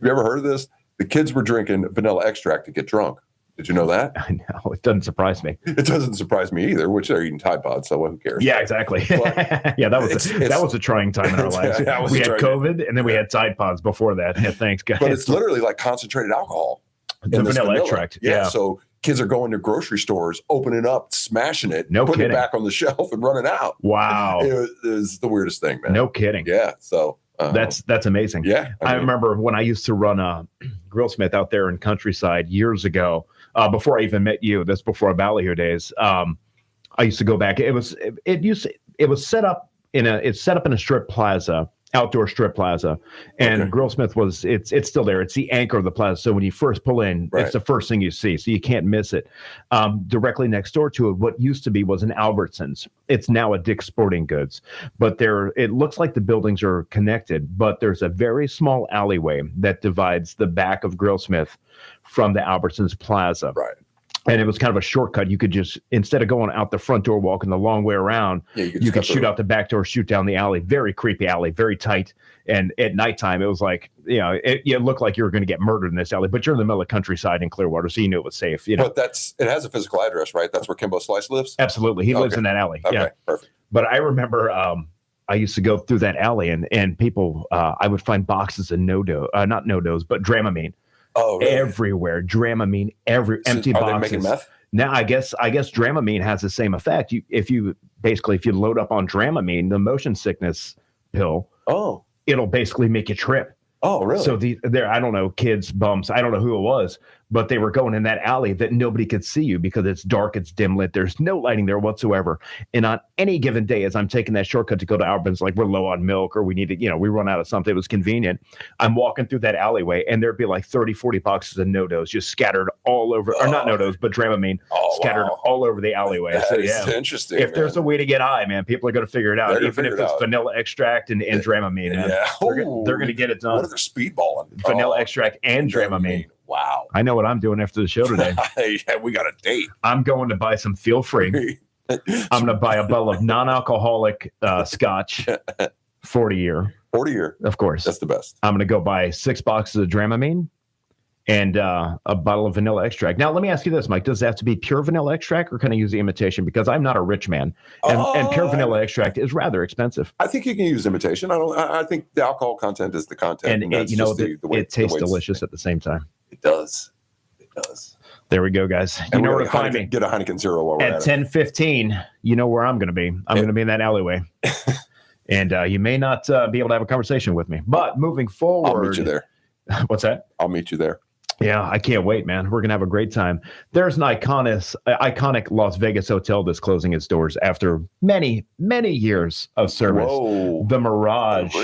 ever heard of this? The kids were drinking vanilla extract to get drunk. Did you know that? I know. It doesn't surprise me. It doesn't surprise me either, which they're eating Tide Pods, so who cares? Yeah, exactly. That was a trying time in our lives. We had COVID, and then we had Tide Pods before that. Yeah, thanks, guys. But it's literally like concentrated alcohol. The vanilla extract. Yeah. So kids are going to grocery stores, opening it up, smashing it, putting it back on the shelf, and running out. Wow. It was the weirdest thing, man. No kidding. Yeah. So that's amazing. Yeah. I remember when I used to run a Grillsmith out there in Countryside years ago, before I even met you. That's before Ballyhoo days. I used to go back. It was set up in a strip plaza, outdoor strip plaza, and Grillsmith it's still there. It's the anchor of the plaza. So when you first pull in, it's the first thing you see, so you can't miss it. Directly next door to it, what used to be was an Albertsons. It's now a Dick's Sporting Goods, but it looks like the buildings are connected, but there's a very small alleyway that divides the back of Grillsmith from the Albertsons Plaza. Right. And it was kind of a shortcut. You could just, instead of going out the front door, walking the long way around, you could shoot out the back door, shoot down the alley. Very creepy alley, very tight. And at nighttime, it was like, it looked like you were going to get murdered in this alley. But you're in the middle of Countryside in Clearwater, so you knew it was safe. But it has a physical address, right? That's where Kimbo Slice lives? Absolutely. He lives in that alley. Okay, yeah, perfect. But I remember I used to go through that alley, and people, I would find boxes of not no-dos, but Dramamine. Oh, really? Everywhere, Dramamine, empty boxes. Are they making meth? Now, I guess Dramamine has the same effect. If you load up on Dramamine, the motion sickness pill, it'll basically make you trip. Oh, really? So I don't know, kids, bumps, I don't know who it was, but they were going in that alley that nobody could see you because it's dark, it's dim lit, there's no lighting there whatsoever. And on any given day, as I'm taking that shortcut to go to Albertsons, like we're low on milk or we need to, we run out of something, it was convenient. I'm walking through that alleyway and there'd be like 30, 40 boxes of no-dos just scattered all over, or not no-dos, but Dramamine scattered all over the alleyway. That is interesting. If there's a way to get high, man, people are going to figure it out. Even if it's vanilla extract and Dramamine, man. Yeah. They're going to get it done. What are they speedballing? Vanilla extract and Dramamine. Wow. I know what I'm doing after the show today. Yeah, we got a date. I'm going to buy some Feel Free. I'm going to buy a bottle of non-alcoholic scotch, 40-year. 40-year. Of course. That's the best. I'm going to go buy 6 boxes of Dramamine and a bottle of vanilla extract. Now, let me ask you this, Mike. Does it have to be pure vanilla extract or can I use the imitation? Because I'm not a rich man. And pure vanilla extract is rather expensive. I think you can use imitation. I think the alcohol content is the content. And it tastes delicious at the same time. It does. It does. There we go, guys. You know where to find me. Get a Heineken Zero while we're at 10:15. You know where I'm going to be. I'm going to be in that alleyway. And you may not be able to have a conversation with me. But moving forward. I'll meet you there. What's that? I'll meet you there. Yeah, I can't wait, man. We're going to have a great time. There's an iconic Las Vegas hotel that's closing its doors after many, many years of service. Whoa. The Mirage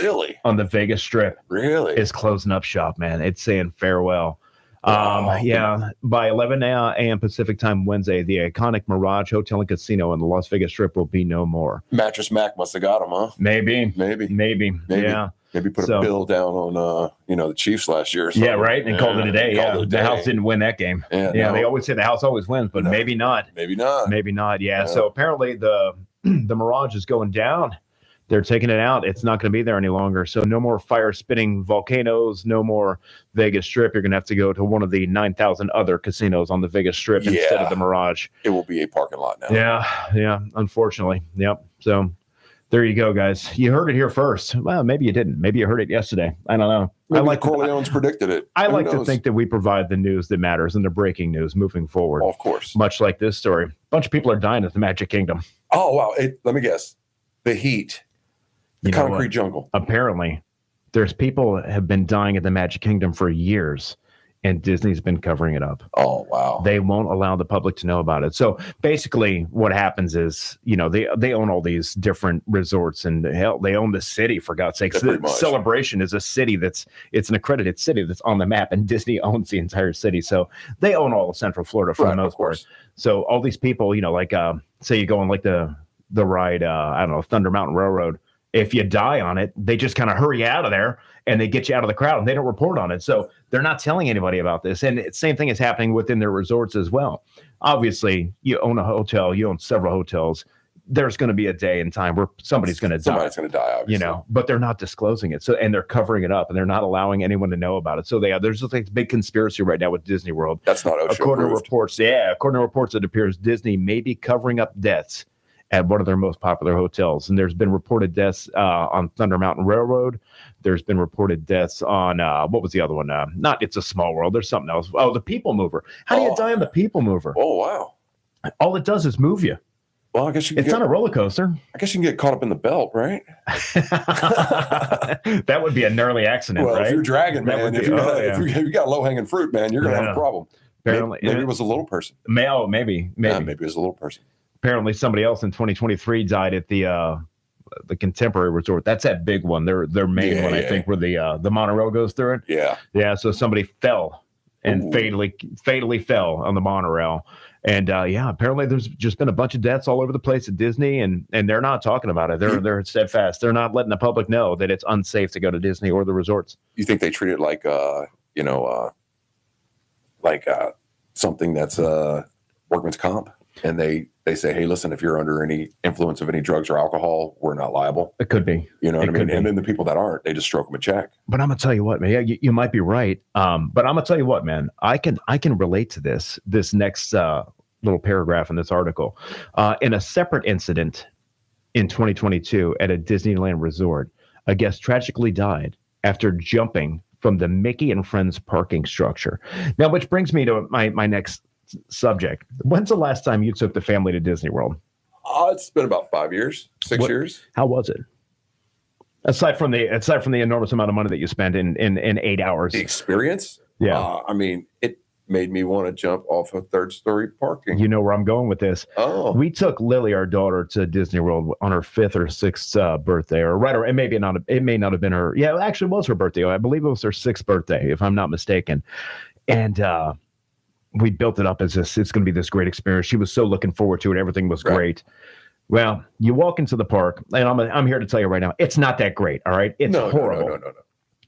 on the Vegas Strip is closing up shop, man. It's saying farewell. Yeah, by 11 a.m. Pacific time Wednesday, the iconic Mirage Hotel and Casino on the Las Vegas Strip will be no more. Mattress Mac must have got him, huh? Maybe. Yeah. Maybe put a bill down on the Chiefs last year. Yeah, right. And called it a day. Yeah, the house didn't win that game. Yeah, they always say the house always wins, but maybe not. Maybe not. Yeah. So apparently the Mirage is going down. They're taking it out. It's not going to be there any longer. So no more fire-spitting volcanoes, no more Vegas Strip. You're going to have to go to one of the 9,000 other casinos on the Vegas Strip instead of the Mirage. It will be a parking lot now. Yeah, unfortunately. Yep. So there you go, guys. You heard it here first. Well, maybe you didn't. Maybe you heard it yesterday. I don't know. Maybe Corleone's predicted it. I like to think that we provide the news that matters and the breaking news moving forward. Of course. Much like this story. A bunch of people are dying at the Magic Kingdom. Oh, wow. Let me guess. The heat. The concrete jungle. Apparently, there's people have been dying at the Magic Kingdom for years, and Disney's been covering it up. Oh, wow. They won't allow the public to know about it. So basically what happens is, they own all these different resorts, and hell, they own the city, for God's sakes. Celebration is a city it's an accredited city that's on the map, and Disney owns the entire city. So they own all of Central Florida for the most part. So all these people, say you go on like the ride, Thunder Mountain Railroad. If you die on it, they just kind of hurry out of there and they get you out of the crowd and they don't report on it. So they're not telling anybody about this. And the same thing is happening within their resorts as well. Obviously, you own a hotel, you own several hotels. There's going to be a day and time where somebody's going to die. Somebody's going to die, obviously. But they're not disclosing it. So, and they're covering it up and they're not allowing anyone to know about it. So there's just like a big conspiracy right now with Disney World. That's not OSHA according approved. According to reports, it appears Disney may be covering up deaths at one of their most popular hotels. And there's been reported deaths on Thunder Mountain Railroad. There's been reported deaths on, what was the other one? Not It's a Small World. There's something else. Oh, the People Mover. How do you die on the People Mover? Oh, wow. All it does is move you. Well, I guess it's not a roller coaster. I guess you can get caught up in the belt, right? That would be a gnarly accident, right? If you're dragging, man, if you got low-hanging fruit, man, you're going to have a problem. Apparently, maybe it was a little person. Maybe. Yeah, maybe it was a little person. Apparently, somebody else in 2023 died at the Contemporary Resort. That's that big one. Their main one, I think, where the monorail goes through it. Yeah. So somebody fell and fatally fell on the monorail. And apparently there's just been a bunch of deaths all over the place at Disney, and they're not talking about it. They're steadfast. They're not letting the public know that it's unsafe to go to Disney or the resorts. You think they treat it like something that's workman's comp, and they say, hey, listen, if you're under any influence of any drugs or alcohol, we're not liable. It could be. You know what I mean? And then the people that aren't, they just stroke them a check. But I'm gonna tell you what, man. Yeah, you might be right. But I'm gonna tell you what, man. I can relate to this next little paragraph in this article. In a separate incident in 2022 at a Disneyland resort, a guest tragically died after jumping from the Mickey and Friends parking structure. Now, which brings me to my next subject. When's the last time you took the family to Disney World? It's been about 5 years, 6 years. How was it? Aside from the enormous amount of money that you spent in 8 hours. The experience? Yeah. It made me want to jump off a third-story parking. You know where I'm going with this. Oh. We took Lily, our daughter, to Disney World on her 5th or 6th birthday, it may not have been her. Yeah, it actually was her birthday. I believe it was her 6th birthday, if I'm not mistaken. And we built it up as it's going to be this great experience. She was so looking forward to it. Everything was great. Well, you walk into the park, and I'm here to tell you right now, it's not that great. All right, it's horrible. No.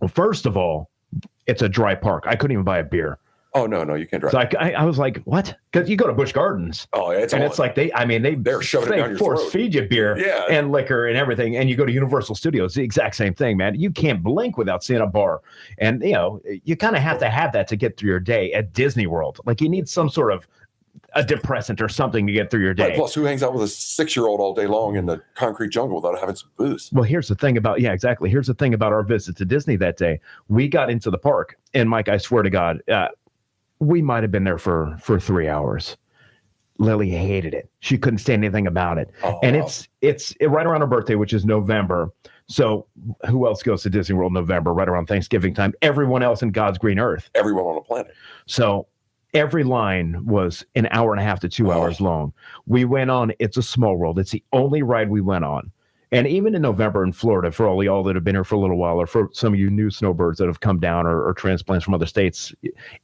Well, first of all, it's a dry park. I couldn't even buy a beer. Oh no, you can't drive. So I was like, what? Because you go to Busch Gardens. Oh, yeah, it's like they're shoving it down your throat. Feed you beer and liquor and everything, and you go to Universal Studios, the exact same thing, man. You can't blink without seeing a bar, and you kind of have to have that to get through your day at Disney World. Like you need some sort of a depressant or something to get through your day. Right, plus, who hangs out with a 6-year-old all day long in the concrete jungle without having some booze? Well, here's the thing about our visit to Disney that day. We got into the park, and Mike, I swear to God, we might have been there for 3 hours. Lily hated it. She couldn't stand anything about it. And it's right around her birthday, which is November. So who else goes to Disney World in November, right around Thanksgiving time? Everyone else in God's green earth. Everyone on the planet. So every line was an hour and a half to 2 hours long. We went on It's a Small World. It's the only ride we went on. And even in November in Florida, for all y'all that have been here for a little while, or for some of you new snowbirds that have come down or transplants from other states,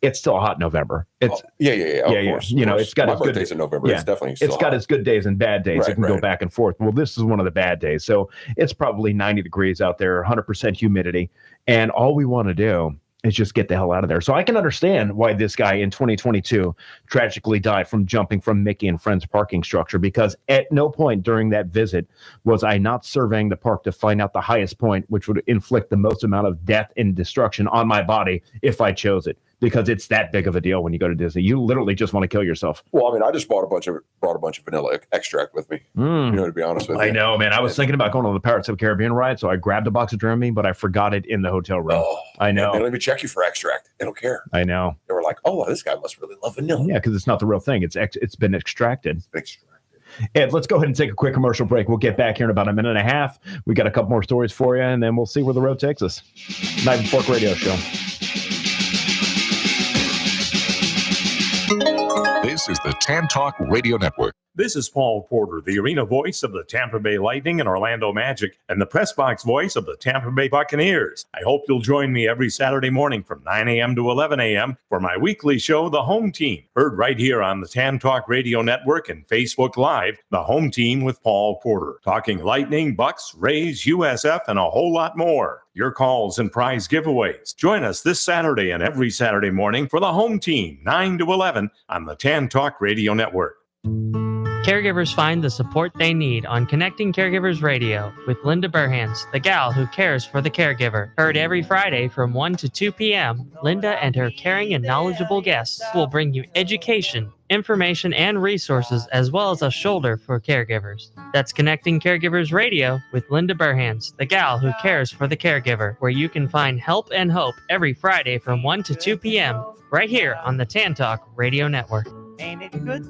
it's still a hot November. It's yeah. Of course. It's got its birthday's in November. Yeah, it's got its good days and bad days. It can go back and forth. Well, this is one of the bad days. So it's probably 90 degrees out there, 100% humidity. And all we want to do is just get the hell out of there. So I can understand why this guy in 2022 tragically died from jumping from Mickey and Friends parking structure, because at no point during that visit was I not surveying the park to find out the highest point, which would inflict the most amount of death and destruction on my body if I chose it, because it's that big of a deal when you go to Disney. You literally just want to kill yourself. Well, I mean, I just brought a bunch of vanilla extract with me. To be honest with you. I know, man. I was thinking about going on the Pirates of the Caribbean ride, so I grabbed a box of Dramamine, but I forgot it in the hotel room. Oh, I know. They don't even check you for extract. They don't care. I know. They were like, "Oh, this guy must really love vanilla." Yeah, because it's not the real thing. It's been extracted. Ed, let's go ahead and take a quick commercial break. We'll get back here in about a minute and a half. We got a couple more stories for you, and then we'll see where the road takes us. Night and Fork Radio Show. This is the Tan Talk Radio Network. This is Paul Porter, the arena voice of the Tampa Bay Lightning and Orlando Magic, and the press box voice of the Tampa Bay Buccaneers. I hope you'll join me every Saturday morning from 9 a.m. to 11 a.m. for my weekly show, The Home Team, heard right here on the Tan Talk Radio Network and Facebook Live, The Home Team with Paul Porter, talking Lightning, Bucks, Rays, USF, and a whole lot more. Your calls and prize giveaways. Join us this Saturday and every Saturday morning for The Home Team, 9 to 11 on the Tan Talk Radio Network. Caregivers find the support they need on Connecting Caregivers Radio with Linda Burhans, the gal who cares for the caregiver. Heard every Friday from 1 to 2 p.m., Linda and her caring and knowledgeable guests will bring you education, information, and resources, as well as a shoulder for caregivers. That's Connecting Caregivers Radio with Linda Burhans, the gal who cares for the caregiver, where you can find help and hope every Friday from 1 to 2 p.m. right here on the Tan Talk Radio Network. Ain't it good?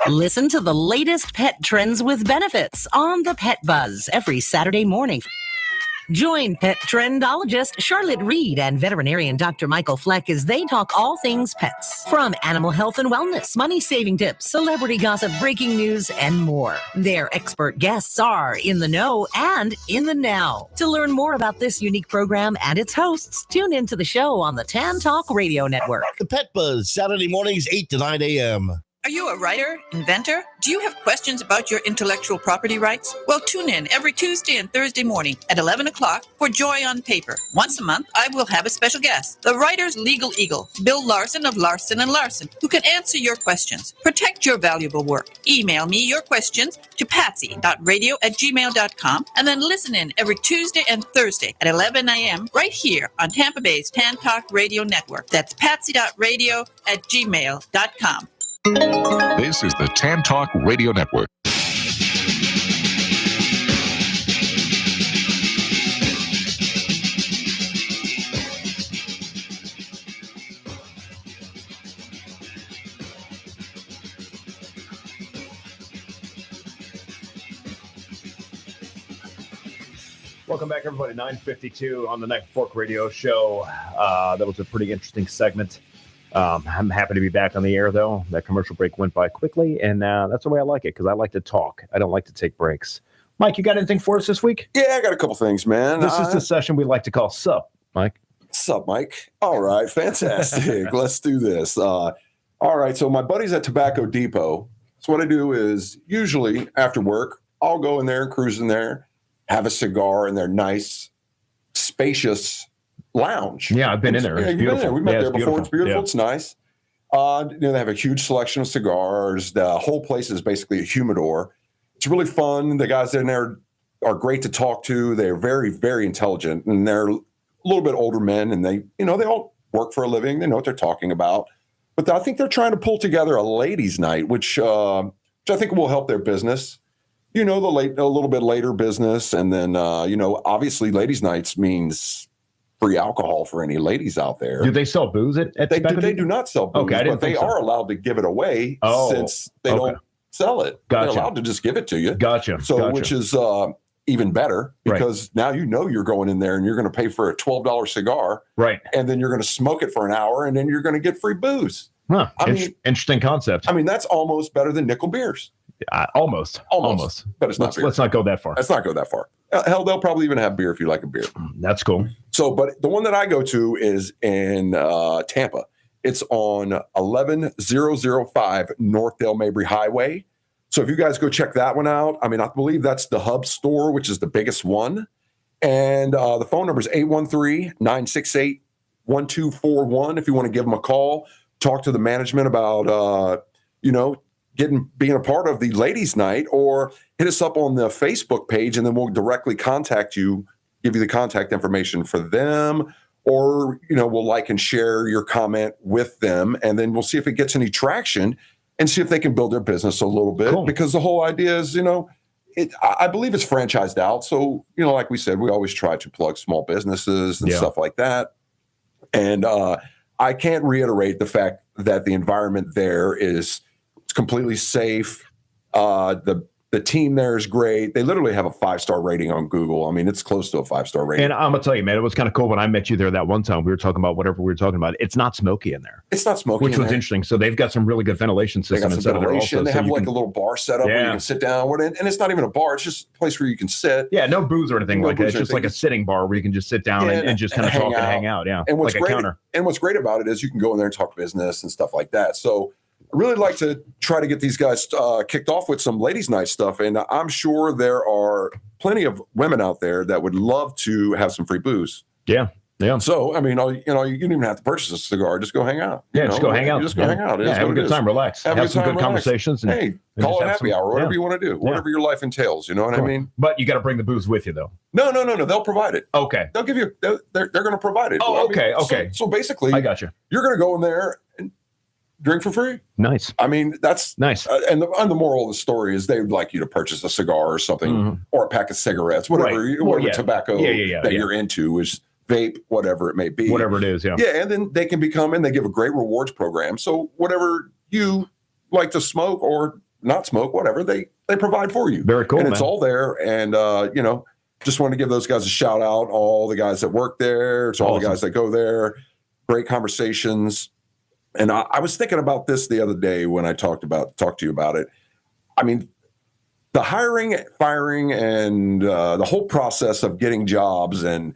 Listen to the latest pet trends with benefits on the Pet Buzz every Saturday morning. Join pet trendologist Charlotte Reed and veterinarian Dr. Michael Fleck as they talk all things pets. From animal health and wellness, money-saving tips, celebrity gossip, breaking news, and more. Their expert guests are in the know and in the now. To learn more about this unique program and its hosts, tune into the show on the Tan Talk Radio Network. The Pet Buzz, Saturday mornings, 8 to 9 a.m. Are you a writer, inventor? Do you have questions about your intellectual property rights? Well, tune in every Tuesday and Thursday morning at 11 o'clock for Joy on Paper. Once a month, I will have a special guest, the writer's legal eagle, Bill Larson of Larson & Larson, who can answer your questions. Protect your valuable work. Email me your questions to patsy.radio@gmail.com and then listen in every Tuesday and Thursday at 11 a.m. right here on Tampa Bay's Tan Talk Radio Network. That's patsy.radio@gmail.com. This is the Tan Talk Radio Network. Welcome back, everybody. 9:52 on the Night Fork Radio Show. That was a pretty interesting segment. I'm happy to be back on the air, though. That commercial break went by quickly, and that's the way I like it, because I like to talk. I don't like to take breaks. Mike, you got anything for us this week? Yeah, I got a couple things, man. This is the session we like to call Sup, Mike. Sup, Mike? All right, fantastic. Let's do this. All right, so my buddies at Tobacco Depot. So what I do is usually after work, I'll go in there and cruise in there, have a cigar in their nice, spacious lounge. Yeah, I've been in there. Yeah, it's beautiful. We met there before. Beautiful. It's beautiful. Yeah. It's nice. They have a huge selection of cigars. The whole place is basically a humidor. It's really fun. The guys in there are great to talk to. They're very, very intelligent, and they're a little bit older men, and they all work for a living. They know what they're talking about. But I think they're trying to pull together a ladies' night, which I think will help their business. A little bit later business, and then obviously ladies' nights means free alcohol for any ladies out there. Do they sell booze at They do not sell booze, Okay, but they are allowed to give it away since they don't sell it. Gotcha. They're allowed to just give it to you. Gotcha. Which is even better, because now you're going in there and you're going to pay for a $12 cigar. Right. And then you're going to smoke it for an hour, and then you're going to get free booze. Huh. Interesting concept. I mean, that's almost better than nickel beers. Almost. But it's not beer. Let's not go that far. Let's not go that far. Hell, they'll probably even have beer if you like a beer. That's cool. So, but the one that I go to is in Tampa. It's on 11005 North Dale Mabry Highway. So if you guys go check that one out, I believe that's the hub store, which is the biggest one. And the phone number is 813-968 1241 if you want to give them a call, talk to the management about, being a part of the ladies' night, or hit us up on the Facebook page, and then we'll directly contact you, give you the contact information for them, or, we'll like and share your comment with them, and then we'll see if it gets any traction and see if they can build their business a little bit. Cool. Because the whole idea is, I believe it's franchised out. So, like we said, we always try to plug small businesses and stuff like that. And I can't reiterate the fact that the environment there is completely safe. The team there is great. They literally have a 5-star rating on Google. I mean, it's close to a 5-star rating. And I'm going to tell you, man, it was kind of cool when I met you there that one time. We were talking about whatever we were talking about. It's not smoky in there. It's not smoky which was interesting. So they've got some really good ventilation system inside of there also. They have a little bar set up where you can sit down. And it's not even a bar. It's just a place where you can sit. Yeah, no booze or anything like that. It's just like a sitting bar where you can just sit down and just kind of talk and hang out. Yeah, and what's like great, a counter. And what's great about it is you can go in there and talk business and stuff like that. So I really like to try to get these guys kicked off with some ladies' night stuff. And I'm sure there are plenty of women out there that would love to have some free booze. Yeah. Yeah. So, I mean, you don't even have to purchase a cigar. Just go hang out. Yeah, just go hang out. Just go hang out. Yeah, have a good time. Relax. Have some good conversations. And, hey, call it happy hour, whatever you want to do, whatever your life entails. You know what I mean? But you got to bring the booze with you, though. No. They'll provide it. Okay. They'll give you, they're going to provide it. Oh, okay. Okay. So basically, I got you. You're going to go in there and drink for free. Nice. I mean, that's nice. And the moral of the story is they would like you to purchase a cigar or something, or a pack of cigarettes, whatever, tobacco that you're into is vape, whatever it may be. Whatever it is, yeah. Yeah, and then they can become, and they give a great rewards program. So whatever you like to smoke or not smoke, whatever, they provide for you. Very cool, and it's all there. And, just want to give those guys a shout out, all the guys that work there, to all the guys that go there. Great conversations. And I was thinking about this the other day when I talked to you about it. I mean, the hiring, firing, and the whole process of getting jobs and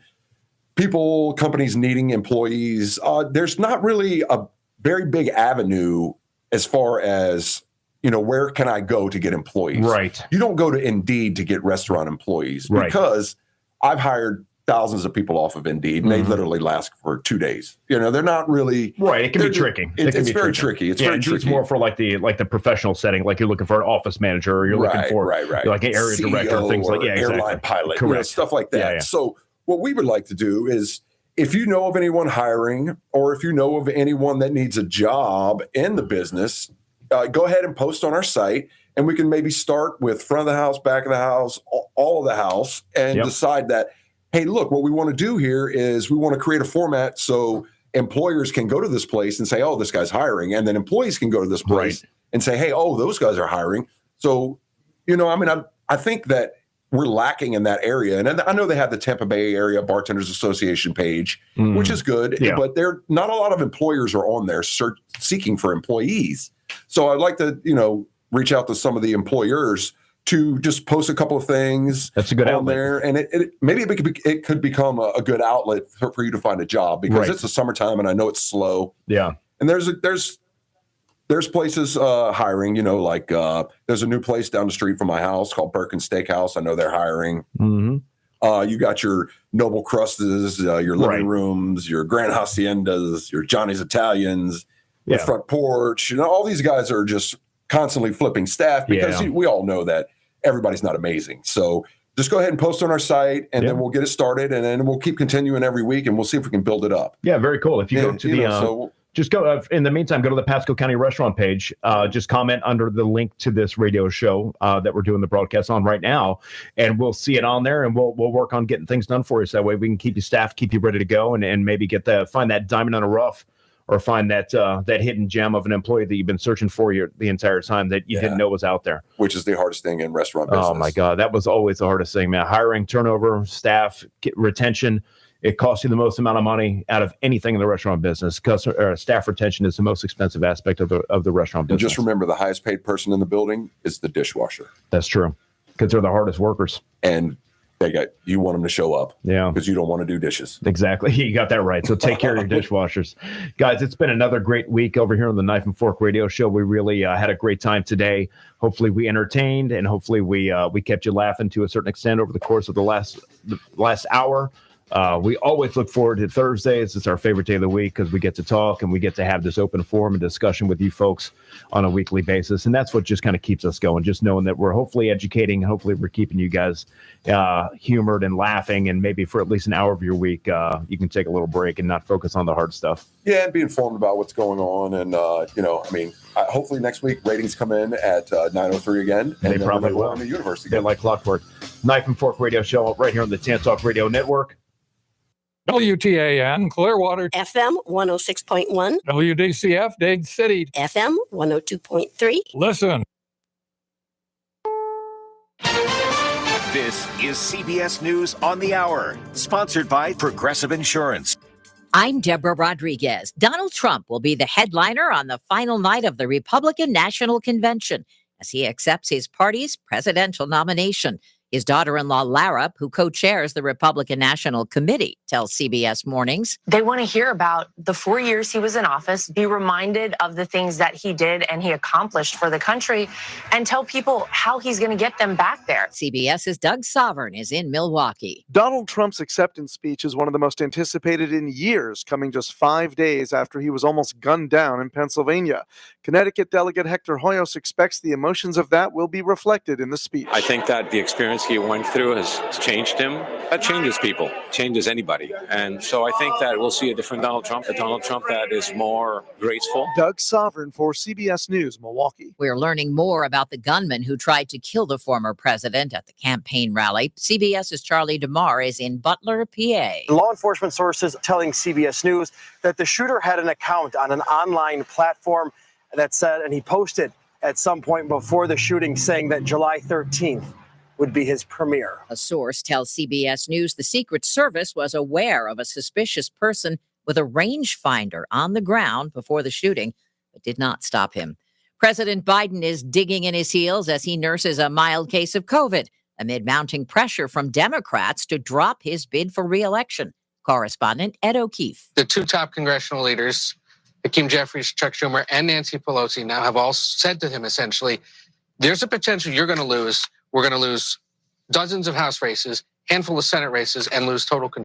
companies needing employees, there's not really a very big avenue as far as, where can I go to get employees? Right. You don't go to Indeed to get restaurant employees because I've hired thousands of people off of Indeed, and they literally last for 2 days. They're not really right. It can be tricky. It's very tricky. It's very tricky. It's more for like the professional setting, like you're looking for an office manager, or you're looking for like an area CEO director, things like airline pilot, stuff like that. Yeah. So what we would like to do is, if you know of anyone hiring, or if you know of anyone that needs a job in the business, go ahead and post on our site, and we can maybe start with front of the house, back of the house, all of the house, and decide that, hey, look, what we want to do here is we want to create a format so employers can go to this place and say, oh, this guy's hiring. And then employees can go to this place and say, hey, oh, those guys are hiring. So, I think that we're lacking in that area. And I know they have the Tampa Bay Area Bartenders Association page, which is good, but not a lot of employers are on there seeking for employees. So I'd like to, reach out to some of the employers to just post a couple of things. That's a good outlet there, and it could become a good outlet for you to find a job, because it's the summertime and I know it's slow. Yeah, and there's places hiring. There's a new place down the street from my house called Birkin Steakhouse. I know they're hiring. Mm-hmm. You got your Noble Crustes, your living rooms, your Grand Haciendas, your Johnny's Italians, the Front Porch. All these guys are just constantly flipping staff, because we all know that everybody's not amazing. So just go ahead and post on our site, and then we'll get it started, and then we'll keep continuing every week, and we'll see if we can build it up. Yeah, very cool. If you go to just go in the meantime, go to the Pasco County restaurant page, just comment under the link to this radio show that we're doing the broadcast on right now, and we'll see it on there, and we'll work on getting things done for you. So that way we can keep you staffed, keep you ready to go, and maybe find that diamond in the rough, or find that hidden gem of an employee that you've been searching for the entire time that you didn't know was out there. Which is the hardest thing in restaurant business. Oh my God, that was always the hardest thing, man. Hiring, turnover, staff, retention. It costs you the most amount of money out of anything in the restaurant business. Staff retention is the most expensive aspect of the restaurant business. And just remember, the highest paid person in the building is the dishwasher. That's true, because they're the hardest workers. And you want them to show up. Yeah. Because you don't want to do dishes. Exactly. You got that right. So take care of your dishwashers. Guys, it's been another great week over here on the Knife and Fork Radio Show. We really had a great time today. Hopefully we entertained, and hopefully we kept you laughing to a certain extent over the course of the last hour. We always look forward to Thursdays. It's our favorite day of the week because we get to talk and we get to have this open forum and discussion with you folks on a weekly basis. And that's what just kind of keeps us going, just knowing that we're hopefully educating. Hopefully we're keeping you guys humored and laughing. And maybe for at least an hour of your week, you can take a little break and not focus on the hard stuff. Yeah, and be informed about what's going on. And, hopefully next week ratings come in at 9:03 again. And they probably will. In the universe again. They're like clockwork. Knife and Fork Radio Show right here on the Tan Talk Radio Network. WTAN, Clearwater. FM 106.1. WDCF, Dade City. FM 102.3. Listen. This is CBS News on the Hour, sponsored by Progressive Insurance. I'm Deborah Rodriguez. Donald Trump will be the headliner on the final night of the Republican National Convention as he accepts his party's presidential nomination. His daughter-in-law, Lara, who co-chairs the Republican National Committee, tells CBS Mornings. They want to hear about the 4 years he was in office, be reminded of the things that he did and he accomplished for the country, and tell people how he's going to get them back there. CBS's Doug Sovern is in Milwaukee. Donald Trump's acceptance speech is one of the most anticipated in years, coming just 5 days after he was almost gunned down in Pennsylvania. Connecticut Delegate Hector Hoyos expects the emotions of that will be reflected in the speech. I think that the experience he went through has changed him. That changes people, changes anybody. And so I think that we'll see a different Donald Trump, a Donald Trump that is more graceful. Doug Sovern for CBS News, Milwaukee. We're learning more about the gunman who tried to kill the former president at the campaign rally. CBS's Charlie DeMar is in Butler, PA. Law enforcement sources telling CBS News that the shooter had an account on an online platform that said, and he posted at some point before the shooting saying that July 13th would be his premiere. A source tells CBS News the Secret Service was aware of a suspicious person with a rangefinder on the ground before the shooting, but did not stop him. President Biden is digging in his heels as he nurses a mild case of COVID amid mounting pressure from Democrats to drop his bid for re-election. Correspondent Ed O'Keefe. The two top congressional leaders, Hakeem Jeffries, Chuck Schumer, and Nancy Pelosi, now have all said to him essentially, there's a potential you're going to lose. We're going to lose dozens of House races, handful of Senate races, and lose total control.